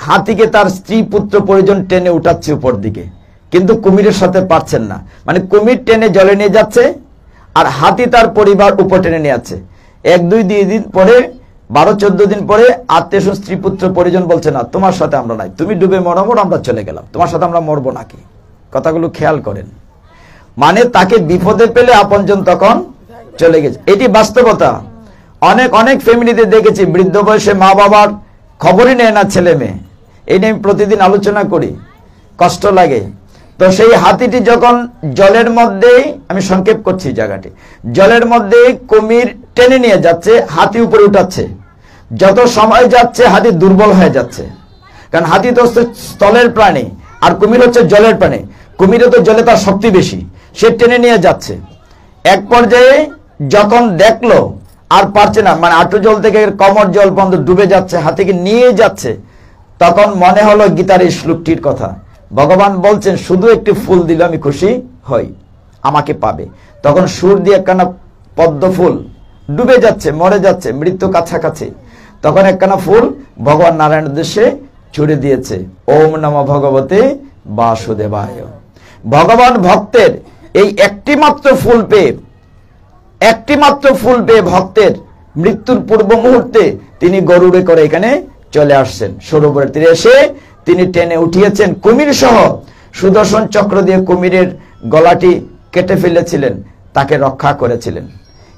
হাতিকে তার স্ত্রী পুত্র পরিজন টেনে উঠাচ্ছে উপর দিকে, কিন্তু কুমিরের সাথে পারছেন না। মানে কুমির টেনে জলে নিয়ে যাচ্ছে আর হাতি তার পরিবার উপর টেনে নিয়ে যাচ্ছে। 1-2 দিন পরে, 12-14 দিন পরে আত্মীয় স্ত্রী পুত্র পরিজন বলছে, না তোমার সাথে আমরা নাই, তুমি ডুবে মরো, আমরা চলে গেলাম, তোমার সাথে আমরা মরবো নাকি? কথাগুলো খেয়াল করেন। মানে তাকে বিপদে পেলে আপনজন তখন চলে গেছে। এটি বাস্তবতা। অনেক অনেক ফ্যামিলিতে দেখেছি, বৃদ্ধ বয়সে মা বাবার খবরই নেয় না ছেলে মেয়ে। এই নিয়ে আমি প্রতিদিন আলোচনা করি, কষ্ট লাগে। তো সেই হাতিটি যখন জলের মধ্যে, আমি সংক্ষেপ করছি জায়গাটি, জলের মধ্যে কুমির টেনে নিয়ে যাচ্ছে, হাতি উপরে উঠাচ্ছে। যত সময় যাচ্ছে হাতি দুর্বল হয়ে যাচ্ছে, কারণ হাতি তো হচ্ছে স্থলের প্রাণী আর কুমির হচ্ছে জলের প্রাণী। কুমিরে তো জলে তার শক্তি বেশি, সে টেনে নিয়ে যাচ্ছে। এক পর্যায়ে যখন দেখলো আর পারছে না, মানে আঁটু জল থেকে কমর জল পর্যন্ত ডুবে যাচ্ছে, হাতিকে নিয়ে যাচ্ছে, তখন মনে হলো গীতার এই শ্লোকটির কথা। ভগবান বলছেন, শুধু একটি ফুল দিলে আমি খুশি হই, আমাকে পাবে। তখন সুর দিয়ে একখানা পদ্ম ফুল ডুবে যাচ্ছে, মরে যাচ্ছে, মৃত্যু কাছাকাছি। তখন একখানা ফুল ভগবান নারায়ণের উদ্দেশ্যে ছুড়ে দিয়েছে, ওম নমঃ ভগবতে বাসুদেবায়। ভগবান ভক্তের এই একটি মাত্র ফুল পেয়ে, একটি মাত্র ফুল পেয়ে ভক্তের মৃত্যুর পূর্ব মুহূর্তে তিনি গরুড়ে করে এখানে চলে আসছেন। সরোবরের তীরে এসে তিনি টেনে উঠিয়েছেন কুমির সহ, সুদর্শন চক্র দিয়ে কুমিরের গলাটি কেটে ফেলেছিলেন, তাকে রক্ষা করেছিলেন।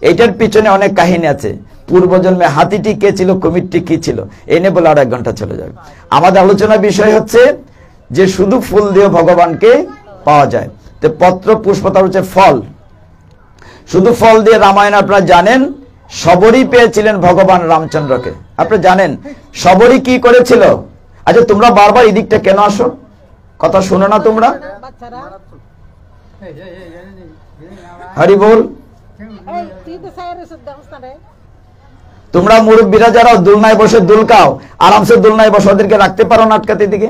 এইটার পিছনে অনেক কাহিনী আছে। পূর্বজন্মে হাতিটি কে ছিল, কুমিরটি কি ছিল, এই নিয়ে বলে আরো 1 ঘন্টা চলে যাবে। আমাদের আলোচনার বিষয় হচ্ছে যে শুধু ফুল দিয়ে ভগবানকে পাওয়া যায়। তো পত্র পুষ্প, তার হচ্ছে ফল। শুধু ফল দিয়ে রামায়ণ আপনারা জানেন, শবরী পেয়েছিলেন ভগবান রামচন্দ্রকে। আপনারা জানেন শবরী কি করেছিল? আচ্ছা তোমরা বারবার এই দিকটা কেন আসো, কথা শোনো না তোমরা? হরি বল। তোমরা মুরব্বীরা যারা দুলনায় বসে দুলকাও, আরামসে দুলনায় বসে ওদেরকে রাখতে পারো না আটকাতে দিকে?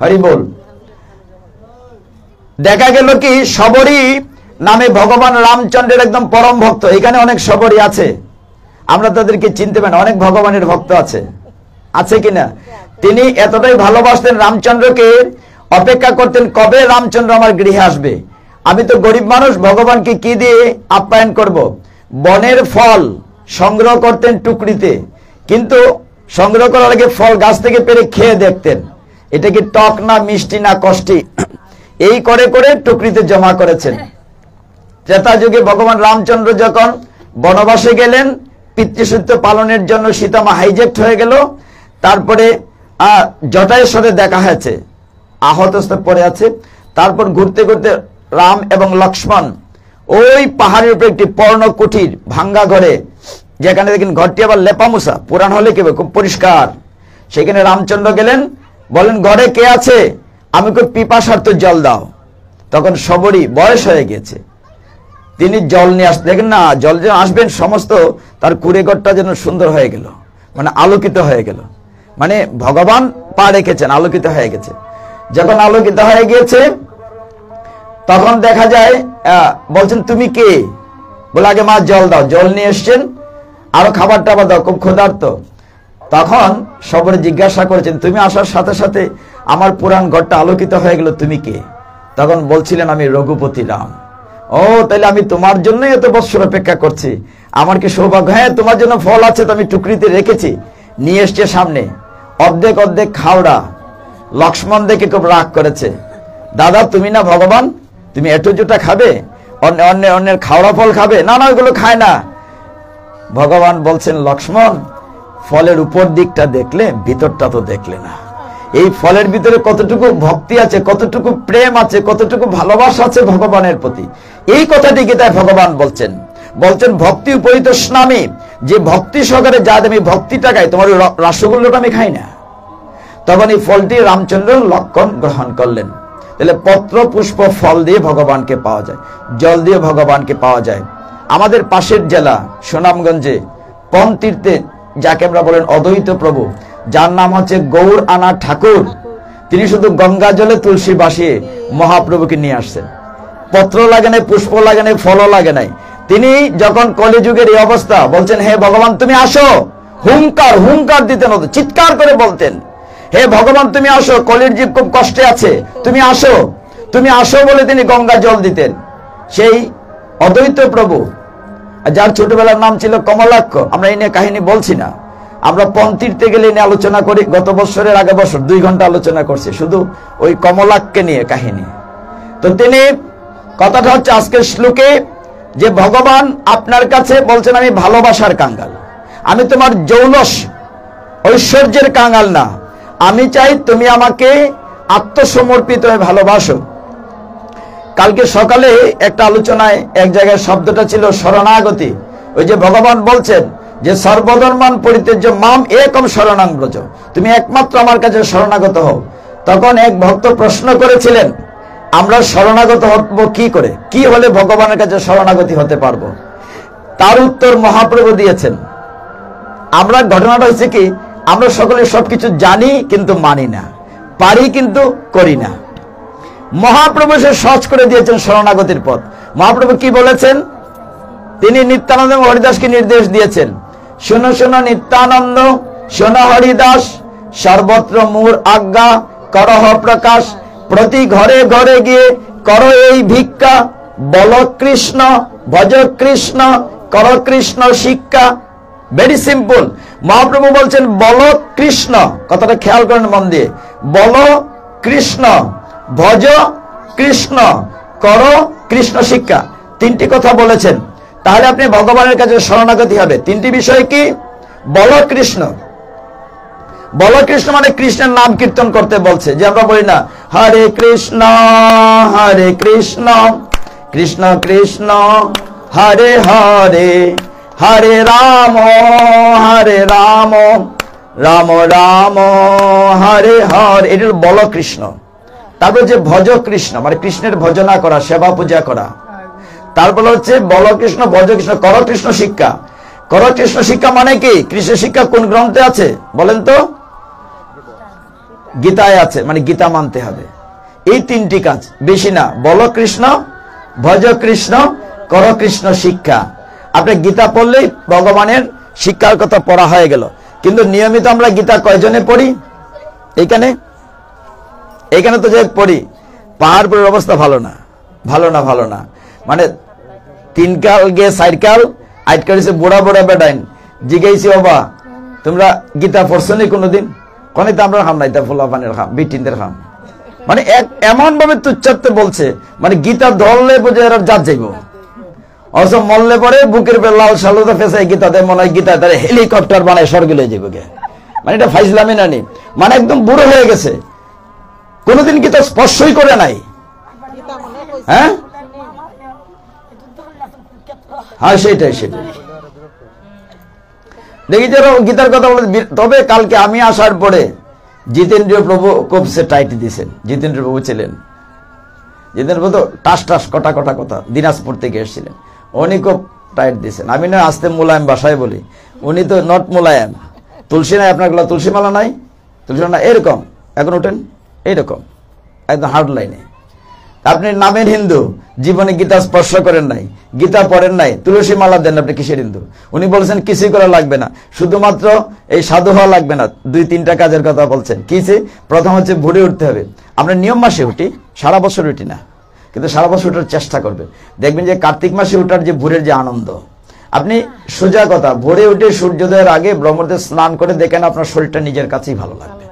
হরি বল। দেখা গেল কি শবরী নামে ভগবান রামচন্দ্রের একদম পরম ভক্ত। এখানে অনেক শবরী আছে, আমরা তাদেরকে চিনতে পারি না। অনেক ভগবানের ভক্ত আছে, আছে কিনা? তিনি এতটাই ভালোবাসতেন রামচন্দ্রকে, অপেক্ষা করতেন কবে রামচন্দ্র আমার গৃহে আসবে। আমি তো গরিব মানুষ, ভগবানকে কি দিয়ে আপ্যায়ন করব? বনের ফল সংগ্রহ করতেন টুকরিতে, কিন্তু সংগ্রহ করার আগে ফল গাছ থেকে পেরে খেয়ে দেখতেন এটা কি টক না মিষ্টি না কষ্টি। এই করে করে টুকরিতে জমা করেছেন। ত্রেতা যুগে ভগবান রামচন্দ্র যখন বনবাসে গেলেন, পিতৃসূত্র পালনের জন্য সীতামা হাইজেক্ট হয়ে গেল। তারপরে জটায়ের সাথে দেখা হয়েছে, আহত পড়ে আছে। তারপর ঘুরতে ঘুরতে রাম এবং লক্ষ্মণ ওই পাহাড়ের উপরে একটি পর্ণ কুঠির ভাঙ্গা ঘরে, যেখানে দেখেন ঘরটি আবার লেপামুসা, পুরাণ হলে কি খুব পরিষ্কার, সেখানে রামচন্দ্র গেলেন, বলেন ঘরে কে আছে? আমি খুব পিপাসার্থ, জল দাও। তখন শবরী বয়স হয়ে গেছে, তিনি জল নিয়ে আসতে দেখেন না, জল যেন আসবেন সমস্ত তার কুড়েঘরটা যেন সুন্দর হয়ে গেল, মানে আলোকিত হয়ে গেল। মানে ভগবান পা রেখেছেন, আলোকিত হয়ে গেছে। যখন আলোকিত হয়ে গিয়েছে তখন দেখা যায় বলছেন তুমি কে? বলে আগে মা জল দাও। জল নিয়ে এসছেন, আরো খাবার টাবার দাও, খুব ক্ষুধার্ত। তখন সবরে জিজ্ঞাসা করেছেন, তুমি আসার সাথে সাথে আমার পুরাণ ঘরটা আলোকিত হয়ে গেল, তুমি কে? তখন বলছিলেন আমি রঘুপতি রাম। ও তাহলে আমি তোমার জন্যই এত বৎসর অপেক্ষা করছি, আমার কি সৌভাগ্য। হ্যাঁ তোমার জন্য ফল আছে, তো আমি টুকরিতে রেখেছি, নিয়ে এসছে সামনে। অর্ধেক অর্ধেক খাওড়া। লক্ষ্মণ দেখে খুব রাগ করেছে, দাদা তুমি না ভগবান, তুমি এটো জোটা খাবে, অন্যের খাওড়া ফল খাবে? না না ওইগুলো খায় না। ভগবান বলছেন লক্ষ্মণ, ফলের উপর দিকটা দেখলে ভিতরটা তো দেখলে না। এই ফলের ভিতরে কতটুকু ভক্তি আছে, কতটুকু প্রেম আছে, কতটুকু ভালোবাসা আছে ভগবানের প্রতি, এই কথাটি গীতায় ভগবান বলছেন। বলছেন ভক্তি উপরিত স্নামী, যে ভক্তি সহকারে যা আমি ভক্তিটা খাই, তোমার রসগোল্লাটা আমি খাই না। তখন এই ফলটি রামচন্দ্র লক্ষণ গ্রহণ করলেন। তাহলে পত্র পুষ্প ফল দিয়ে ভগবানকে পাওয়া যায়, জল দিয়ে ভগবানকে পাওয়া যায়। আমাদের পাশের জেলা সুনামগঞ্জে পনতীর্থে, যাকে আমরা বলেন অদ্বৈত প্রভু, যার নাম হচ্ছে গৌর আনা ঠাকুর, তিনি শুধু গঙ্গা জলে তুলসী বাসিয়ে মহাপ্রভুকে নিয়ে আসছেন। পত্র লাগে নাই, পুষ্প লাগে নাই, ফলও লাগে নাই। তিনি যখন কলিযুগের এই অবস্থা, বলছেন হে ভগবান তুমি আসো, হুঙ্কার হুঙ্কার দিতেন, চিৎকার করে বলতেন হে ভগবান তুমি আসো, কলির জীব খুব কষ্টে আছে, তুমি আসো, তুমি আসো বলে তিনি গঙ্গা জল দিতেন। সেই অদ্বৈত প্রভু, যার ছোটবেলার নাম ছিল কমলাক্ষ, আমরা এই নিয়ে কাহিনী বলছি না, আমরা পনতীর্থে গেলে নিয়ে আলোচনা করি। গত বছরের আগে বছর 2 ঘন্টা আলোচনা করছি শুধু ওই কমলাক্ষকে নিয়ে কাহিনী। তো তিনি কথাটা হচ্ছে আজকের শ্লোকে, যে ভগবান আপনার কাছে বলছেন আমি ভালোবাসার কাঙ্গাল, আমি তোমার জৌলস ঐশ্বর্যের কাঙ্গাল না, আমি চাই তুমি আমাকে আত্মসমর্পিত হয়ে ভালোবাসো। কালকে সকালে একটা আলোচনায় এক জায়গায় শব্দটা ছিল শরণাগতি। ওই যে ভগবান বলছেন যে সর্বধর্মান পরিত্যাজ্য মাম একম শরণাং ব্রজ, তুমি একমাত্র আমার কাছে শরণাগত হও। তখন এক ভক্ত প্রশ্ন করেছিলেন আমরা শরণাগত হব কি করে, কি হলে ভগবানের কাছে শরণাগতি হতে পারবো? তার উত্তর মহাপ্রভু দিয়েছেন। আমরা ঘটনাটা হচ্ছে কি, আমরা সকলে সবকিছু জানি কিন্তু মানি না, পারি কিন্তু করি না। মহাপ্রভু সে সহজ করে দিয়েছেন শরণাগতির পথ। মহাপ্রভু কি বলেছেন? তিনি নিত্যানন্দ এবং হরিদাসকে নির্দেশ দিয়েছেন, শোনো শোনো নিত্যানন্দ, শোনো হরিদাস, সর্বত্র মোর আজ্ঞা করহ প্রকাশ, প্রতি ঘরে ঘরে গিয়ে করো এই ভিক্ষা, বল কৃষ্ণ ভজ কৃষ্ণ কর কৃষ্ণ শিক্ষা। Very simple. মহাপ্রভু বলছেন বল কৃষ্ণ, কথাটা খেয়াল করেন মন দিয়ে, বল কৃষ্ণ ভজ কৃষ্ণ কর কৃষ্ণ শিক্ষা, 3টি কথা বলেছেন। তাহলে আপনি ভগবানের কাছে শরণাগতি হবে। 3টি বিষয় কি? বল কৃষ্ণ, বল কৃষ্ণ মানে কৃষ্ণের নাম কীর্তন করতে বলছে, যে আমরা বলি না হরে কৃষ্ণ কৃষ্ণ কৃষ্ণ হরে হরে, হরে রাম রাম রাম হরে হরে, এটা বল কৃষ্ণ। তারপর যে ভজ কৃষ্ণ মানে কৃষ্ণের ভজনা করা, সেবা পূজা করা। তারপরে হচ্ছে বলকৃষ্ণ, ভজকৃষ্ণ, করকৃষ্ণ শিক্ষা। করকৃষ্ণ শিক্ষা মানে কি? কৃষ্ণ শিক্ষা কোন গ্রন্থে আছে বলেন তো? গীতায় আছে, মানে গীতা মানতে হবে। এই তিনটি কাজ, বেশি না। বলকৃষ্ণ, ভজকৃষ্ণ, করকৃষ্ণ শিক্ষা। আপনি গীতা পড়লেই ভগবানের শিক্ষার কথা পড়া হয়ে গেল। কিন্তু নিয়মিত আমরা গীতা কয়জনে পড়ি? এইখানে তো যে পড়ি, পাহাড়পুরের অবস্থা ভালো না, ভালো না, ভালো না। মানে 3 কাল গে 4 কাল আটকাড়িছে বুড়া বুড়া বেডাইন জিগাইছি, বাবা তোমরা গীতা পড়ছো নি কোনোদিন? কোন তো আমরা খাম নাই, তা ফুলা পানের খাম, বিটিনদের খাম। মানে এমন ভাবে তুচ্ছাতে বলছে, মানে গীতা ধরলে বোঝে এরা জাত যাইব, অথচ মরলে পরে বুকের পে লাল সালুদা ফেসাই গীতা দেয়, মনে হয় গীতা তার হেলিকপ্টার বানায় স্বর্গে লয়ে যাইব গে। মানে এটা ফাইজলামি নানি, মানে একদম বুড়ো হয়ে গেছে, কোনোদিন গীতা স্পর্শই করে নাই। হ্যাঁ হ্যাঁ, সেটাই। দেখি যারা গীতার কথা বলে। তবে কালকে আমি আসার পরে জিতেন্দ্র প্রভু খুব সে টাইট দিয়েছেন। জিতেন্দ্র প্রভু ছিলেন, জিতেন্দ্র প্রভু তো টাস টাস কটা কটা কথা, দিনাজপুর থেকে এসেছিলেন, উনি খুব টাইট দিয়েছেন। আমি না আসতে মোলায়েম বাসায় বলি, উনি তো নট মোলায়েম। তুলসী নাই আপনার, তুলসী মালা নাই, তুলসী না এরকম, এখন ওঠেন এইরকম একদম হার্ড লাইনে। আপনি নামের হিন্দু, জীবনে গীতা স্পর্শ করেন নাই, গীতা পড়েন নাই, তুলসী মালা দেন, আপনি কিসের হিন্দু? উনি বলছেন কিছুই করা লাগবে না, শুধুমাত্র এই সাধু হওয়া লাগবে না। 2-3টা কাজের কথা বলছেন। কিছে? প্রথম হচ্ছে ভোরে উঠতে হবে। আমরা নিয়ম মাসে উঠি, সারা বছর উঠি না, কিন্তু সারা বছর উঠার চেষ্টা করবে। দেখবেন যে কার্তিক মাসে উঠার যে ভোরের যে আনন্দ, আপনি সোজা কথা, ভোরে উঠে সূর্যোদয়ের আগে ব্রহ্মদেব স্নান করে দেখেন, আপনার শরীরটা নিজের কাছেই ভালো লাগবে,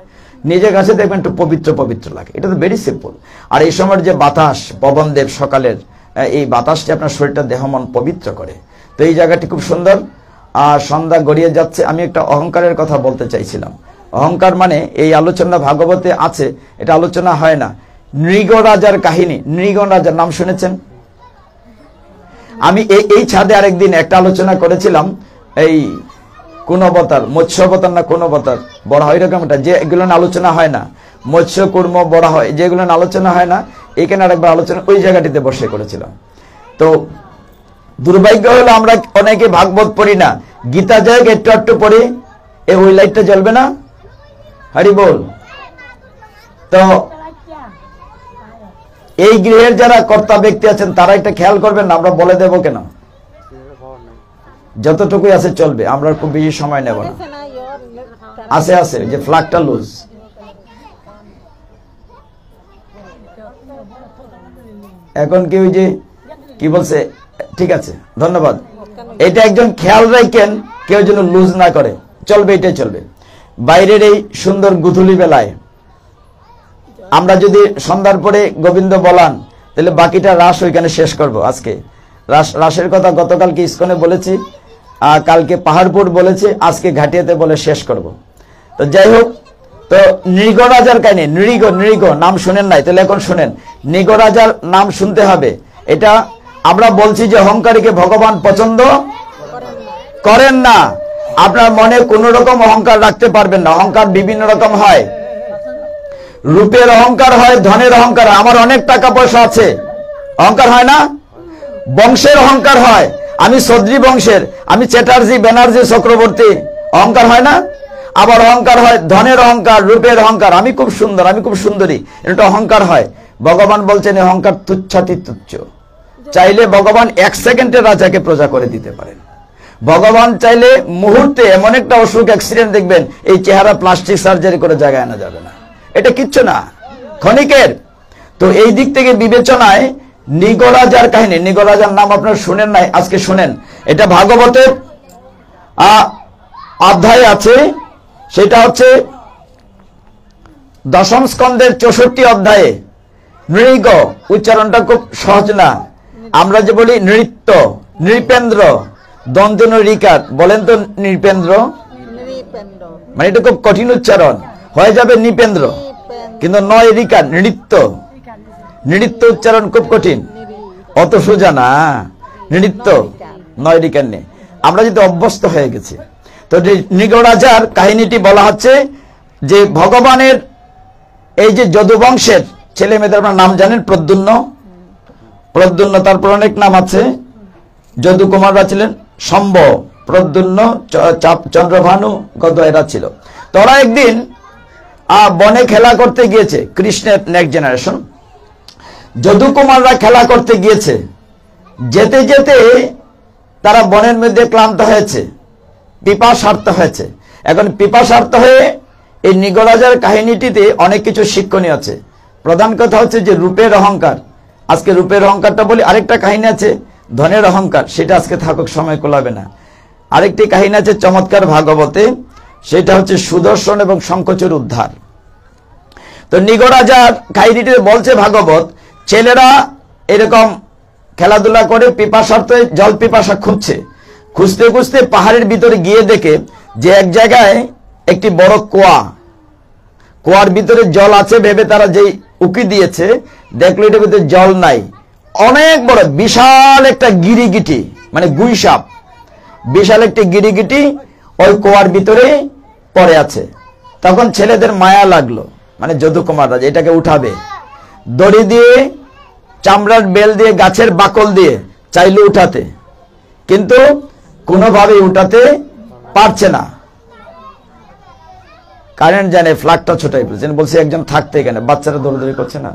নিজের কাছে দেখবেন একটু পবিত্র পবিত্র লাগে। এটা তো ভেরি সিম্পল। আর এই সময়ের যে বাতাস, পবনদেব সকালের এই বাতাসটি আপনার শরীরটা দেহ মন পবিত্র করে। তো এই জায়গাটি খুব সুন্দর। আর সন্ধ্যা গড়িয়ে যাচ্ছে, আমি একটা অহংকারের কথা বলতে চাইছিলাম। অহংকার মানে এই আলোচনা ভাগবতে আছে, এটা আলোচনা হয় না। নৃগ রাজার কাহিনী, নৃগ রাজার নাম শুনেছেন? আমি এই ছাদে আরেকদিন একটা আলোচনা করেছিলাম, এই কোন অবতার, মৎস্য অবতার না কোন অবতার বড় হয়, এরকম একটা, যে এগুলো আলোচনা হয় না, মৎস্য কুর্ম বড় হয়, যেগুলো আলোচনা হয় না, এখানে আরেকবার আলোচনা ওই জায়গাটিতে বসে করেছিলাম। তো দুর্ভাগ্য হলো আমরা অনেকে ভাগবত পড়ি না, গীতা যায় একটু একটু পড়ি, ওই লাইটটা জ্বলবে না, হরি বল। তো এই গৃহের যারা কর্তা ব্যক্তি আছেন তারা একটা খেয়াল করবেন না, আমরা বলে দেব কেন, যতটুকুই আছে চলবে, আমরা খুব বেশি সময় নেব না। আছে যে ফ্ল্যাগটা লুজ, এখন কি ওই যে কি বলছে, ঠিক আছে ধন্যবাদ। এটা একজন খেয়াল রাখেন, কেউ যেন লুজ না করে, চলবে, এটাই চলবে। বাইরের এই সুন্দর গুথুলি বেলায় আমরা যদি সন্ধ্যার পরে গোবিন্দ বলান, তাহলে বাকিটা রাস ওইখানে শেষ করব। আজকে রাসের কথা গতকালকে ইস্কনে বলেছি, কালকে পাহাড়পুর বলেছি, আজকে ঘাটিয়াতে বলে শেষ করব। তো যাই হোক, তো নৃগ রাজার কাহিনী, নৃগ নাম শুনেন নাই, তাহলে এখন শুনেন। নৃগ রাজার নাম শুনতে হবে। এটা আমরা বলছি যে অহংকারীকে ভগবান পছন্দ করেন না। আপনার মনে কোন রকম অহংকার রাখতে পারবেন না। অহংকার বিভিন্ন রকম হয়, রূপের অহংকার হয়, ধনের অহংকার। আমার অনেক টাকা পয়সা আছে, অহংকার হয় না? বংশের অহংকার হয়, আমি সদ্রি বংশের, আমি চ্যাটার্জি, ব্যানার্জি, চক্রবর্তী, অহংকার হয় না? আবার অহংকার হয় ধনের অহংকার, রূপের অহংকার, আমি খুব সুন্দর, আমি খুব সুন্দরী, এটা অহংকার হয়। ভগবান বলছেন অহংকার তুচ্ছাতি তুচ্ছ। চাইলে ভগবান 1 সেকেন্ডে রাজাকে প্রজা করে দিতে পারেন। ভগবান চাইলে মুহূর্তে এমন একটা অসুখ অ্যাক্সিডেন্ট দেখবেন, এই চেহারা প্লাস্টিক সার্জারি করে জায়গায় আনা যাবে না, এটা কিচ্ছু না, ক্ষণিকের। তো এই দিক থেকে বিবেচনায় নৃগ রাজার কাহিনী, নৃগ রাজার নাম আপনারা শুনেন নাই, আজকে শুনেন। এটা ভাগবতের অধ্যায় আছে, সেটা হচ্ছে 10ম স্কন্ধের 64 অধ্যায়ে। নৃগ উচ্চারণটা খুব সহজ না, আমরা যে বলি নৃত্য, নৃপেন্দ্র, দন্তন রিকার, বলেন তো নৃপেন্দ্র, মানে এটা খুব কঠিন উচ্চারণ হয়ে যাবে নৃপেন্দ্র, কিন্তু নয় রিকার, নৃত্য, নৃত্য উচ্চারণ খুব কঠিন, অত সোজা না, নৃত্য 9 রিকার নেই, আমরা যদি অভ্যস্ত হয়ে গেছি। তো নৃগ রাজার কাহিনীটি বলা হচ্ছে যে ভগবানের এই যে যদুবংশের ছেলে মেয়েদের আপনার নাম জানেন, প্রদ্যুম্ন, প্রদ্যুম্ন, তারপর অনেক নাম আছে। যদু কুমাররা ছিলেন শম্ভ, প্রদ্যুম্ন, চন্দ্রভানু, গদ, এরা ছিল। তোরা একদিন বনে খেলা করতে গিয়েছে, কৃষ্ণের নেক্সট জেনারেশন। যদু কুমাররা খেলা করতে গিয়েছে, যেতে যেতে তারা বনের মধ্যে ক্লান্ত হয়েছে, পিপাসার্ত হয়েছে। এখন পিপাসার্ত হয়ে এই নিগরাজার কাহিনীটিতে অনেক কিছু শিক্ষণীয় আছে। প্রধান কথা হচ্ছে যে রূপের অহংকার। আজকে রূপের অহংকারটা বলি। আরেকটা কাহিনী আছে ধনের অহংকার, সেটা আজকে থাকুক, সময় কোলাবে না। আরেকটি কাহিনী আছে চমৎকার ভাগবতে, সেটা হচ্ছে সুদর্শন এবং শঙ্খচূড় উদ্ধার। তো নিগরাজার কাহিনীটিতে বলছে ভাগবত, ছেলেরা এরকম খেলাধুলা করে পিপাসার্থ জল পিপাসা খুঁজছে, খুঁজতে খুঁজতে পাহাড়ের ভিতরে গিয়ে দেখে যে এক জায়গায় একটি বড় কুয়ার ভিতরে জল আছে ভেবে তারা যেই উকি দিয়েছে, দেখলো এটার ভিতরে জল নাই। অনেক বড় বিশাল একটা গিরিগিটি, মানে গুইসাপ, বিশাল একটি গিরিগিটি ওই কুয়ার ভিতরে পড়ে আছে। তখন ছেলেদের মায়া লাগলো, মানে যদু কুমাররা এটাকে উঠাবে, দড়ি দিয়ে, চামড়ার বেল দিয়ে, গাছের বাকল দিয়ে চাইলে উঠাতে, কিন্তু কোনোভাবেই উঠাতে পারছে না। কারেন্ট জানে, ফ্ল্যাগটা ছোটাই ফেলছে, বলছে একজন থাকতে এখানে, বাচ্চারা দৌড়দৌড়ি করছে না,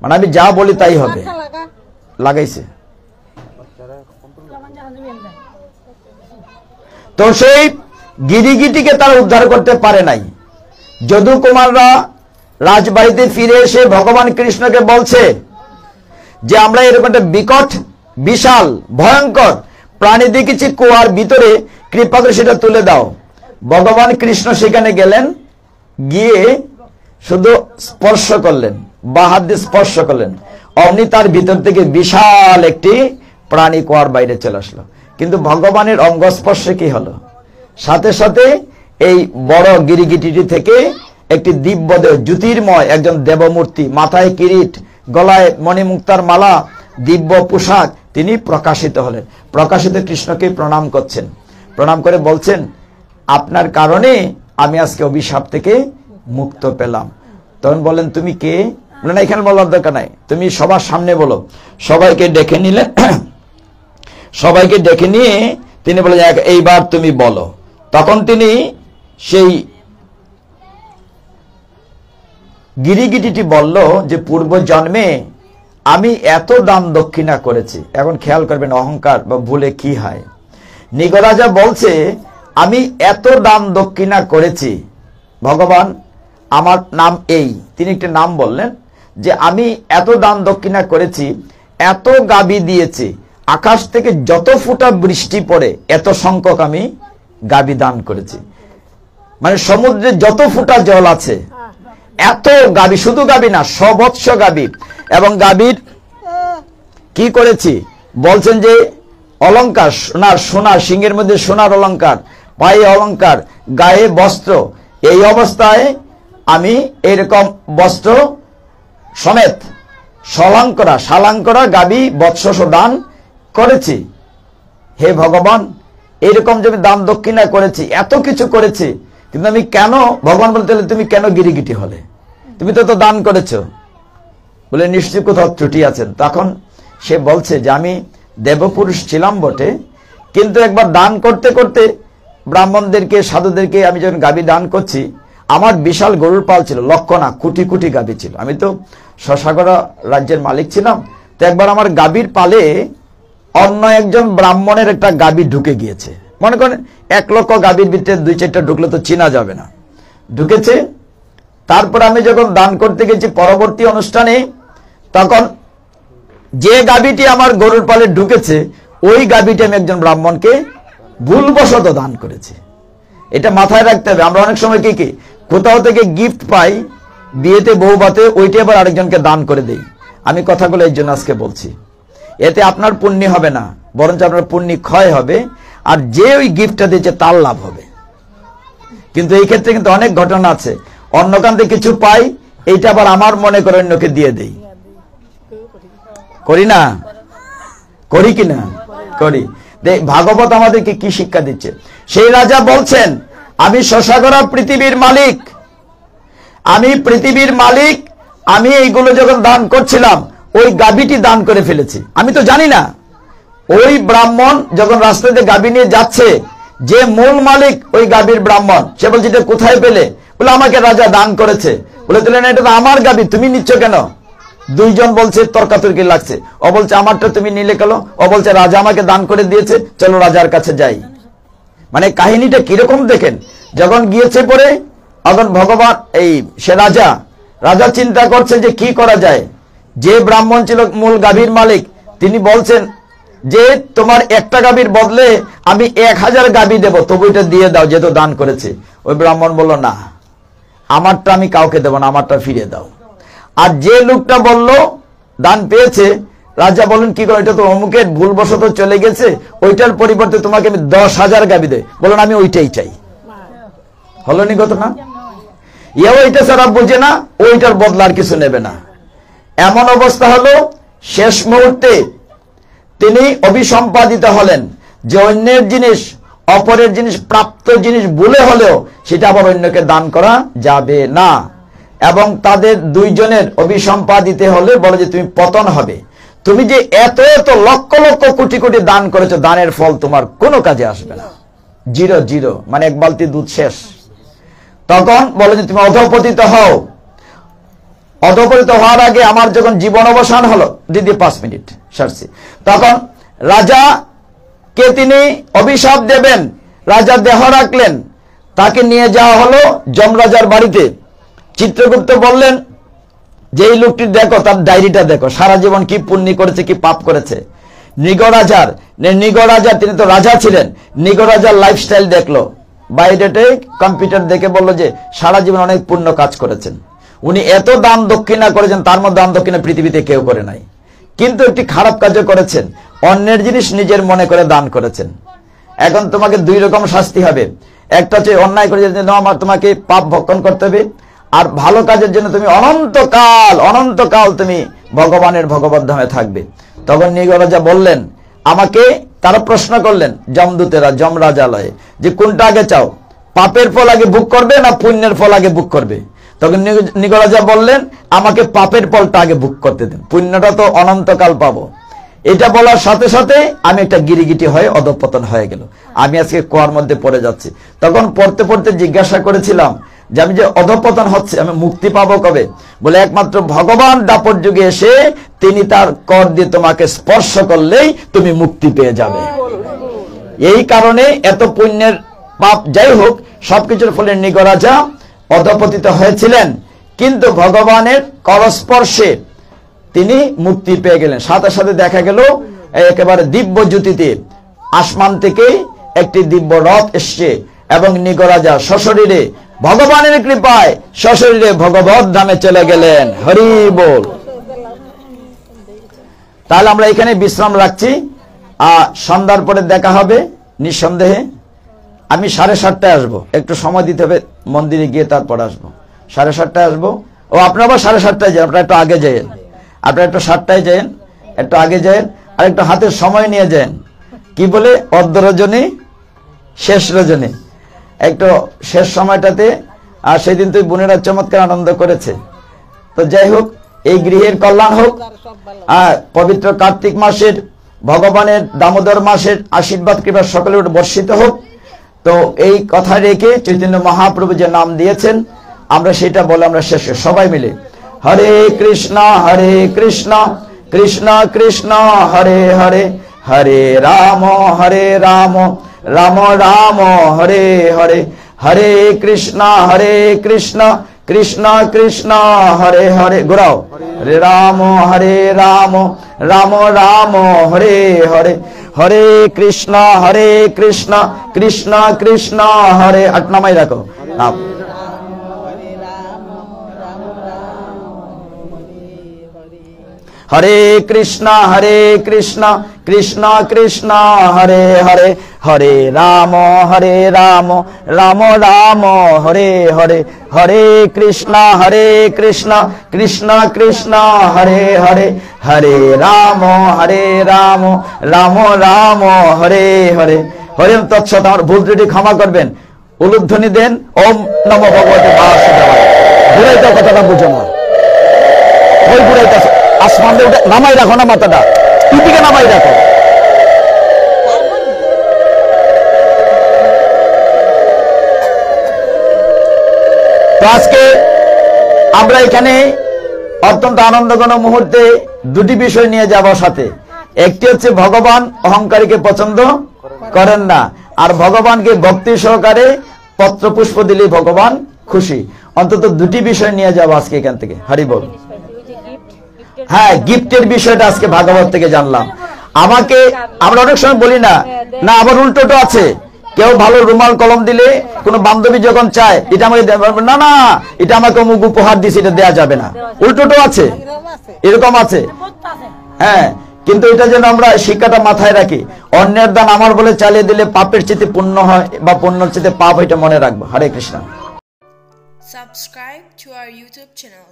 মানে আমি যা বলি তাই হবে। লাগাইছে তো সেই গিরিগিটিকে তারা উদ্ধার করতে পারে নাই। যদু কুমাররা রাজবাড়িতে ফিরে এসে ভগবান কৃষ্ণকে বলছে যে আমরা এরকম একটা বিকট, বিশাল, ভয়ঙ্কর প্রাণী দেখেছি কুয়ার ভিতরে, কৃপা করে সেটা তুলে দাও। ভগবান কৃষ্ণ সেখানে গেলেন, গিয়ে শুধু স্পর্শ করলেন, বা হাত দিয়ে স্পর্শ করলেন, অমনি তার ভিতর থেকে বিশাল একটি প্রাণী কুয়ার বাইরে চলে আসলো। কিন্তু ভগবানের অঙ্গস্পর্শে কি হলো, সাথে সাথে এই বড় গিরিগিটিটি থেকে একটি দিব্যদেহ, জ্যোতির্ময় একজন দেবমূর্তি, মাথায় কিরিট, গলায় মণিমুক্তার মালা, দিব্য পোশাক, তিনি প্রকাশিত হলেন। প্রকাশিত কৃষ্ণকে প্রণাম করছেন, প্রণাম করে বলছেন আপনার কারণে আমি আজকে অভিশাপ থেকে মুক্ত পেলাম। তখন বলেন তুমি কে? বলেন এখানে বলার দরকার নাই, তুমি সবার সামনে বলো। সবাইকে ডেকে নিলেন, সবাইকে ডেকে নিয়ে তিনি বলেন এইবার তুমি বলো। তখন তিনি সেই গিরিগিটিটি বলল যে পূর্ব জন্মে আমি এত দান দক্ষিণা করেছি। এখন খেয়াল করবেন অহংকার বা ভুলে কি হয়। নিগরাজা বলছে আমি এত দান দক্ষিণা করেছি ভগবান, আমার নাম এই। তিনি একটা নাম বললেন যে আমি এত দান দক্ষিণা করেছি, এত গাবি দিয়েছি, আকাশ থেকে যত ফুটা বৃষ্টি পড়ে এত সংখ্যক আমি গাবি দান করেছি। মানে সমুদ্রে যত ফুটা জল আছে এত গাবি, শুধু গাবি না, সবৎস গাবি। এবং গাবির কি করেছি বলছেন যে অলংকার, সোনার সিংহের মধ্যে সোনার অলংকার, পায়ে অলংকার, গায়ে বস্ত্র। এই অবস্থায় আমি এরকম বস্ত্র সমেত শালাঙ্করা গাবি বৎস দান করেছি। হে ভগবান, এরকম যে আমি দান দক্ষিণা করেছি, এত কিছু করেছি, কিন্তু আমি কেন, ভগবান বলতে তুমি কেন গিরিগিটি হলে? তুমি তো দান করেছো। বলে নিশ্চয়ই কোথাও ত্রুটি আছেন। তখন সে বলছে যে আমি দেবপুরুষ ছিলাম বটে, কিন্তু একবার দান করতে করতে ব্রাহ্মণদেরকে, সাধুদেরকে আমি যখন গাবি দান করছি, আমার বিশাল গরুর পাল ছিল, লক্ষ না কোটি কোটি গাবি ছিল। আমি তো শশাগড়া রাজ্যের মালিক ছিলাম। তো একবার আমার গাবির পালে অন্য একজন ব্রাহ্মণের একটা গাবি ঢুকে গিয়েছে। মনে করেন 1 লক্ষ গাবির ভিতরে 2-4টা ঢুকলে তো চেনা যাবে না, ঢুকেছে। তারপর আমি যখন দান করতে গেছি পরবর্তী অনুষ্ঠানে, তখন যে গাবিটি আমার গরুর পালে ঢুকেছে ওই গাবিটি আমি একজন ব্রাহ্মণকে ভুলবশত দান করেছি। এটা মাথায় রাখতে হবে। আমরা অনেক সময় কি কোথাও থেকে গিফট পাই, বিয়েতে বউ বাতে, ওইটা আবার আরেকজনকে দান করে দেই। আমি কথাগুলো এই জন্য আজকে বলছি, এতে আপনার পুণ্য হবে না, বরঞ্চ আপনার পুণ্য ক্ষয় হবে, আর যে ওই গিফটটা দিয়েছে তার লাভ হবে। কিন্তু এই ক্ষেত্রে কিন্তু অনেক ঘটনা আছে, অন্য কান থেকে কিছু পাই, এইটা আবার আমার মনে করে অন্যকে দিয়ে দেই। করি না? করি কিনা? করি। ভাগবত আমাদেরকে কি শিক্ষা দিচ্ছে? সেই রাজা বলছেন আমি শশাগড়া পৃথিবীর মালিক, আমি পৃথিবীর মালিক। আমি এইগুলো যখন দান করছিলাম ওই গাভীটি দান করে ফেলেছি, আমি তো জানি না। ওই ব্রাহ্মণ যখন রাস্তাতে গাভী নিয়ে যাচ্ছে, যে মূল মালিক ওই গাভীর ব্রাহ্মণ, সে বলছে এটা কোথায় পেলে? বলে আমাকে রাজা দান করেছে। বলে দিলেন এটা তো আমার গাভী, তুমি নিচ্ছ কেন? দুইজন বলছে তর্কাতর্কি লাগছে। ও বলছে আমারটা তুমি নিলে কেন? ও বলছে রাজা আমাকে দান করে দিয়েছে, চলো রাজার কাছে যাই। মানে কাহিনীটা কিরকম দেখেন। যখন গিয়েছে পরে, এখন ভগবান সে রাজা চিন্তা করছে যে কি করা যায়। যে ব্রাহ্মণ ছিল মূল গাভীর মালিক, তিনি বলছেন যে তোমার একটা গাভীর বদলে আমি 1000 গাভী দেবো, তবু এটা দিয়ে দাও যেহেতু দান করেছে। ওই ব্রাহ্মণ বলল না, আমারটা আমি কাউকে দেবো না, আমারটা ফিরিয়ে দাও। আর যে লোকটা বলল দান পেয়েছে, রাজা বলেন কি করে, এটা তো অমুকের ভুলবশত চলে গেছে, ওইটার পরিবর্তে তোমাকে আমি 10,000 গাভী দেয়। বলেন আমি ওইটাই চাই। হলো নি কত না? ওইটা ছাড়া বুঝে না, ওইটার বদলা আর কিছু নেবে না। এমন অবস্থা হলো, শেষ মুহূর্তে তিনি অভিসম্পাদিত হলেন যে অন্যের জিনিস, অপরের জিনিস, প্রাপ্ত জিনিস ভুলে হলেও সেটা আবার অন্যকে দান করা যাবে না। এবং তাদের দুইজনের অভিসম্পাদিত হলে বলে যে তুমি পতন হবে। তুমি যে এত এত লক্ষ লক্ষ কোটি কোটি দান করেছো, দানের ফল তোমার কোনো কাজে আসবে না। 0 মানে 1 বালতি দুধ শেষ। তখন বলে যে তুমি অধঃপতিত হও। অধঃপতিত হওয়ার আগে আমার যখন জীবন অবসান হলো, দিদি 5 মিনিট সারছি, তখন রাজাকে তিনি অভিশাপ দেবেন। রাজা দেহ রাখলেন, তাকে নিয়ে যাওয়া হলো যমরাজার বাড়িতে। চিত্রগুপ্ত বললেন যে এই লোকটি দেখো, তার ডায়েরিটা দেখো, সারা জীবন কি পুণ্য করেছে, কি পাপ করেছে। নিগরাজার তিনি তো রাজা ছিলেন, নিগরাজার লাইফস্টাইল দেখলো, বাইরেটে কম্পিউটার দেখে বলল যে সারা জীবন অনেক পুণ্য কাজ করেছেন, উনি এত দান দক্ষিণা করেছেন, তার মধ্যে দান দক্ষিণা পৃথিবীতে কেউ করে নাই। কিন্তু একটি খারাপ কাজও করেছেন, অন্যের জিনিস নিজের মনে করে দান করেছেন। এখন তোমাকে 2 রকম শাস্তি হবে। একটা হচ্ছে অন্যায় করে তোমাকে পাপ ভক্ষণ করতে হবে, আর ভালো কাজের জন্য তুমি অনন্তকাল তুমি ভগবানের ভগবত ধামে থাকবে। তখন নিগরাজা বললেন, আমাকে তারা প্রশ্ন করলেন যমদূতেরা যমরাজালয়ে যে কোনটা আগে চাও, পাপের ফল আগে ভোগ করবে না পুণ্যের ফল আগে ভোগ করবে? তখন নিগরাজা বললেন আমাকে পাপের ফলটা আগে ভোগ করতে দেন, পুণ্যটা তো অনন্তকাল পাবো। এটা বলার সাথে সাথে আমি একটা গিরিগিটি হয়ে অধঃপতন হয়ে গেল, আমি আজকে কুয়ার মধ্যে পড়ে যাচ্ছি। তখন পড়তে পড়তে জিজ্ঞাসা করেছিলাম যে আমি যে অধঃপতন হচ্ছে, আমি মুক্তি পাবো কবে? বলে একমাত্র ভগবান দাপর যুগে এসে তিনি তার কর দিয়ে তোমাকে স্পর্শ করলেই তুমি মুক্তি পেয়ে যাবে। এই কারণে এত পুণ্যের পাপ যাই হোক, সবকিছুর ফলে নিগরাজা অধঃপতিত হয়েছিলেন, কিন্তু ভগবানের করস্পর্শে তিনি মুক্তি পেয়ে গেলেন। সাথে সাথে দেখা গেল একেবারে দিব্য জ্যোতিতে আসমান থেকে একটি দিব্য রথ এসছে, এবং নিগরাজা সশরীরে ভগবানের কৃপায় সশরীরে ভগবত ধামে চলে গেলেন। হরি বল। তাহলে আমরা এখানে বিশ্রাম রাখছি, সন্ধ্যার পরে দেখা হবে নিঃসন্দেহে। আমি 7:30টায় আসবো, একটু সময় দিতে হবে মন্দিরে গিয়ে, তারপর আসবো। 7:30টায় আসবো। ও আপনারা আবার 7:30টায় যান, আপনারা একটু আগে যান, আপনারা একটু 7টায় যান, একটু আগে যান, আর একটু হাতের সময় নিয়ে যান। কি বলে অর্ধ রজনী শেষ রজনী, একটু শেষ সময়টাতে। আর সেদিন তুই বোনেরা চমৎকার আনন্দ করেছে। তো যাই হোক, এই গৃহের কল্যাণ হোক, আর পবিত্র কার্তিক মাসের ভগবানের দামোদর মাসের আশীর্বাদ কৃপা সকলের উপর বর্ষিত হোক। তো এই কথা রেখে চৈতন্য মহাপ্রভু যে নাম দিয়েছেন, আমরা সেটা বলে আমরা শেষ সবাই মিলে হরে কৃষ্ণ কৃষ্ণ কৃষ্ণ হরে হরে, হরে রাম রাম রাম হরে হরে, হরে কৃষ্ণ কৃষ্ণ কৃষ্ণ হরে হরে। ঘোরাও, হরে রাম রাম রাম হরে হরে, হরে কৃষ্ণ কৃষ্ণ কৃষ্ণ হরে। 8 নামাই রাখো। হরে কৃষ্ণ কৃষ্ণ কৃষ্ণ হরে হরে, হরে রাম রাম রাম হরে হরে, হরে কৃষ্ণ কৃষ্ণ কৃষ্ণ হরে হরে, হরে রাম রাম রাম হরে হরে। হরে তৎসৎ। আমার ভুল ত্রুটি ক্ষমা করবেন। উলুধ্বনি দেন, ওম নমো ভগবতে বাসুদেবায়। ঘুরাইতে কথাটা বুঝো না, ওই ঘুরাইতে আসমান দিয়ে উঠে নামাই রাখো না মাথাটা, টুপিকে নামাই রাখো। তো আজকে আমরা এখানে অত্যন্ত আনন্দঘন মুহূর্তে দুটি বিষয় নিয়ে যাব সাথে। একটি হচ্ছে ভগবান অহংকারীকে পছন্দ করেন না, আর ভগবানকে ভক্তি সহকারে পত্র পুষ্প দিলে ভগবান খুশি। অন্তত দুটি বিষয় নিয়ে যাব আজকে এখান থেকে। হরি বল। হ্যাঁ, গিফটের বিষয়টা আজকে ভাগবত থেকে জানলাম। আমাকে আমরা অনেক সময় বলি না, না আবার উল্টোটা আছে, কেউ ভালো রুমাল কলম দিলে কোনো বান্ধবী যখন চায় এটা আমাকে না না এটা আমাকে অমুক উপহার দিছে, এটা দেওয়া যাবে না, উল্টোটাও আছে, এরকম আছে। হ্যাঁ, কিন্তু এটা যেন আমরা শিক্ষাটা মাথায় রাখি, অন্যের দান আমার বলে চালিয়ে দিলে পাপের চেয়ে পুণ্য হয় বা পুণ্যের চেয়ে পাপ, এটা মনে রাখবো। হরে Krishna. Subscribe to our YouTube channel.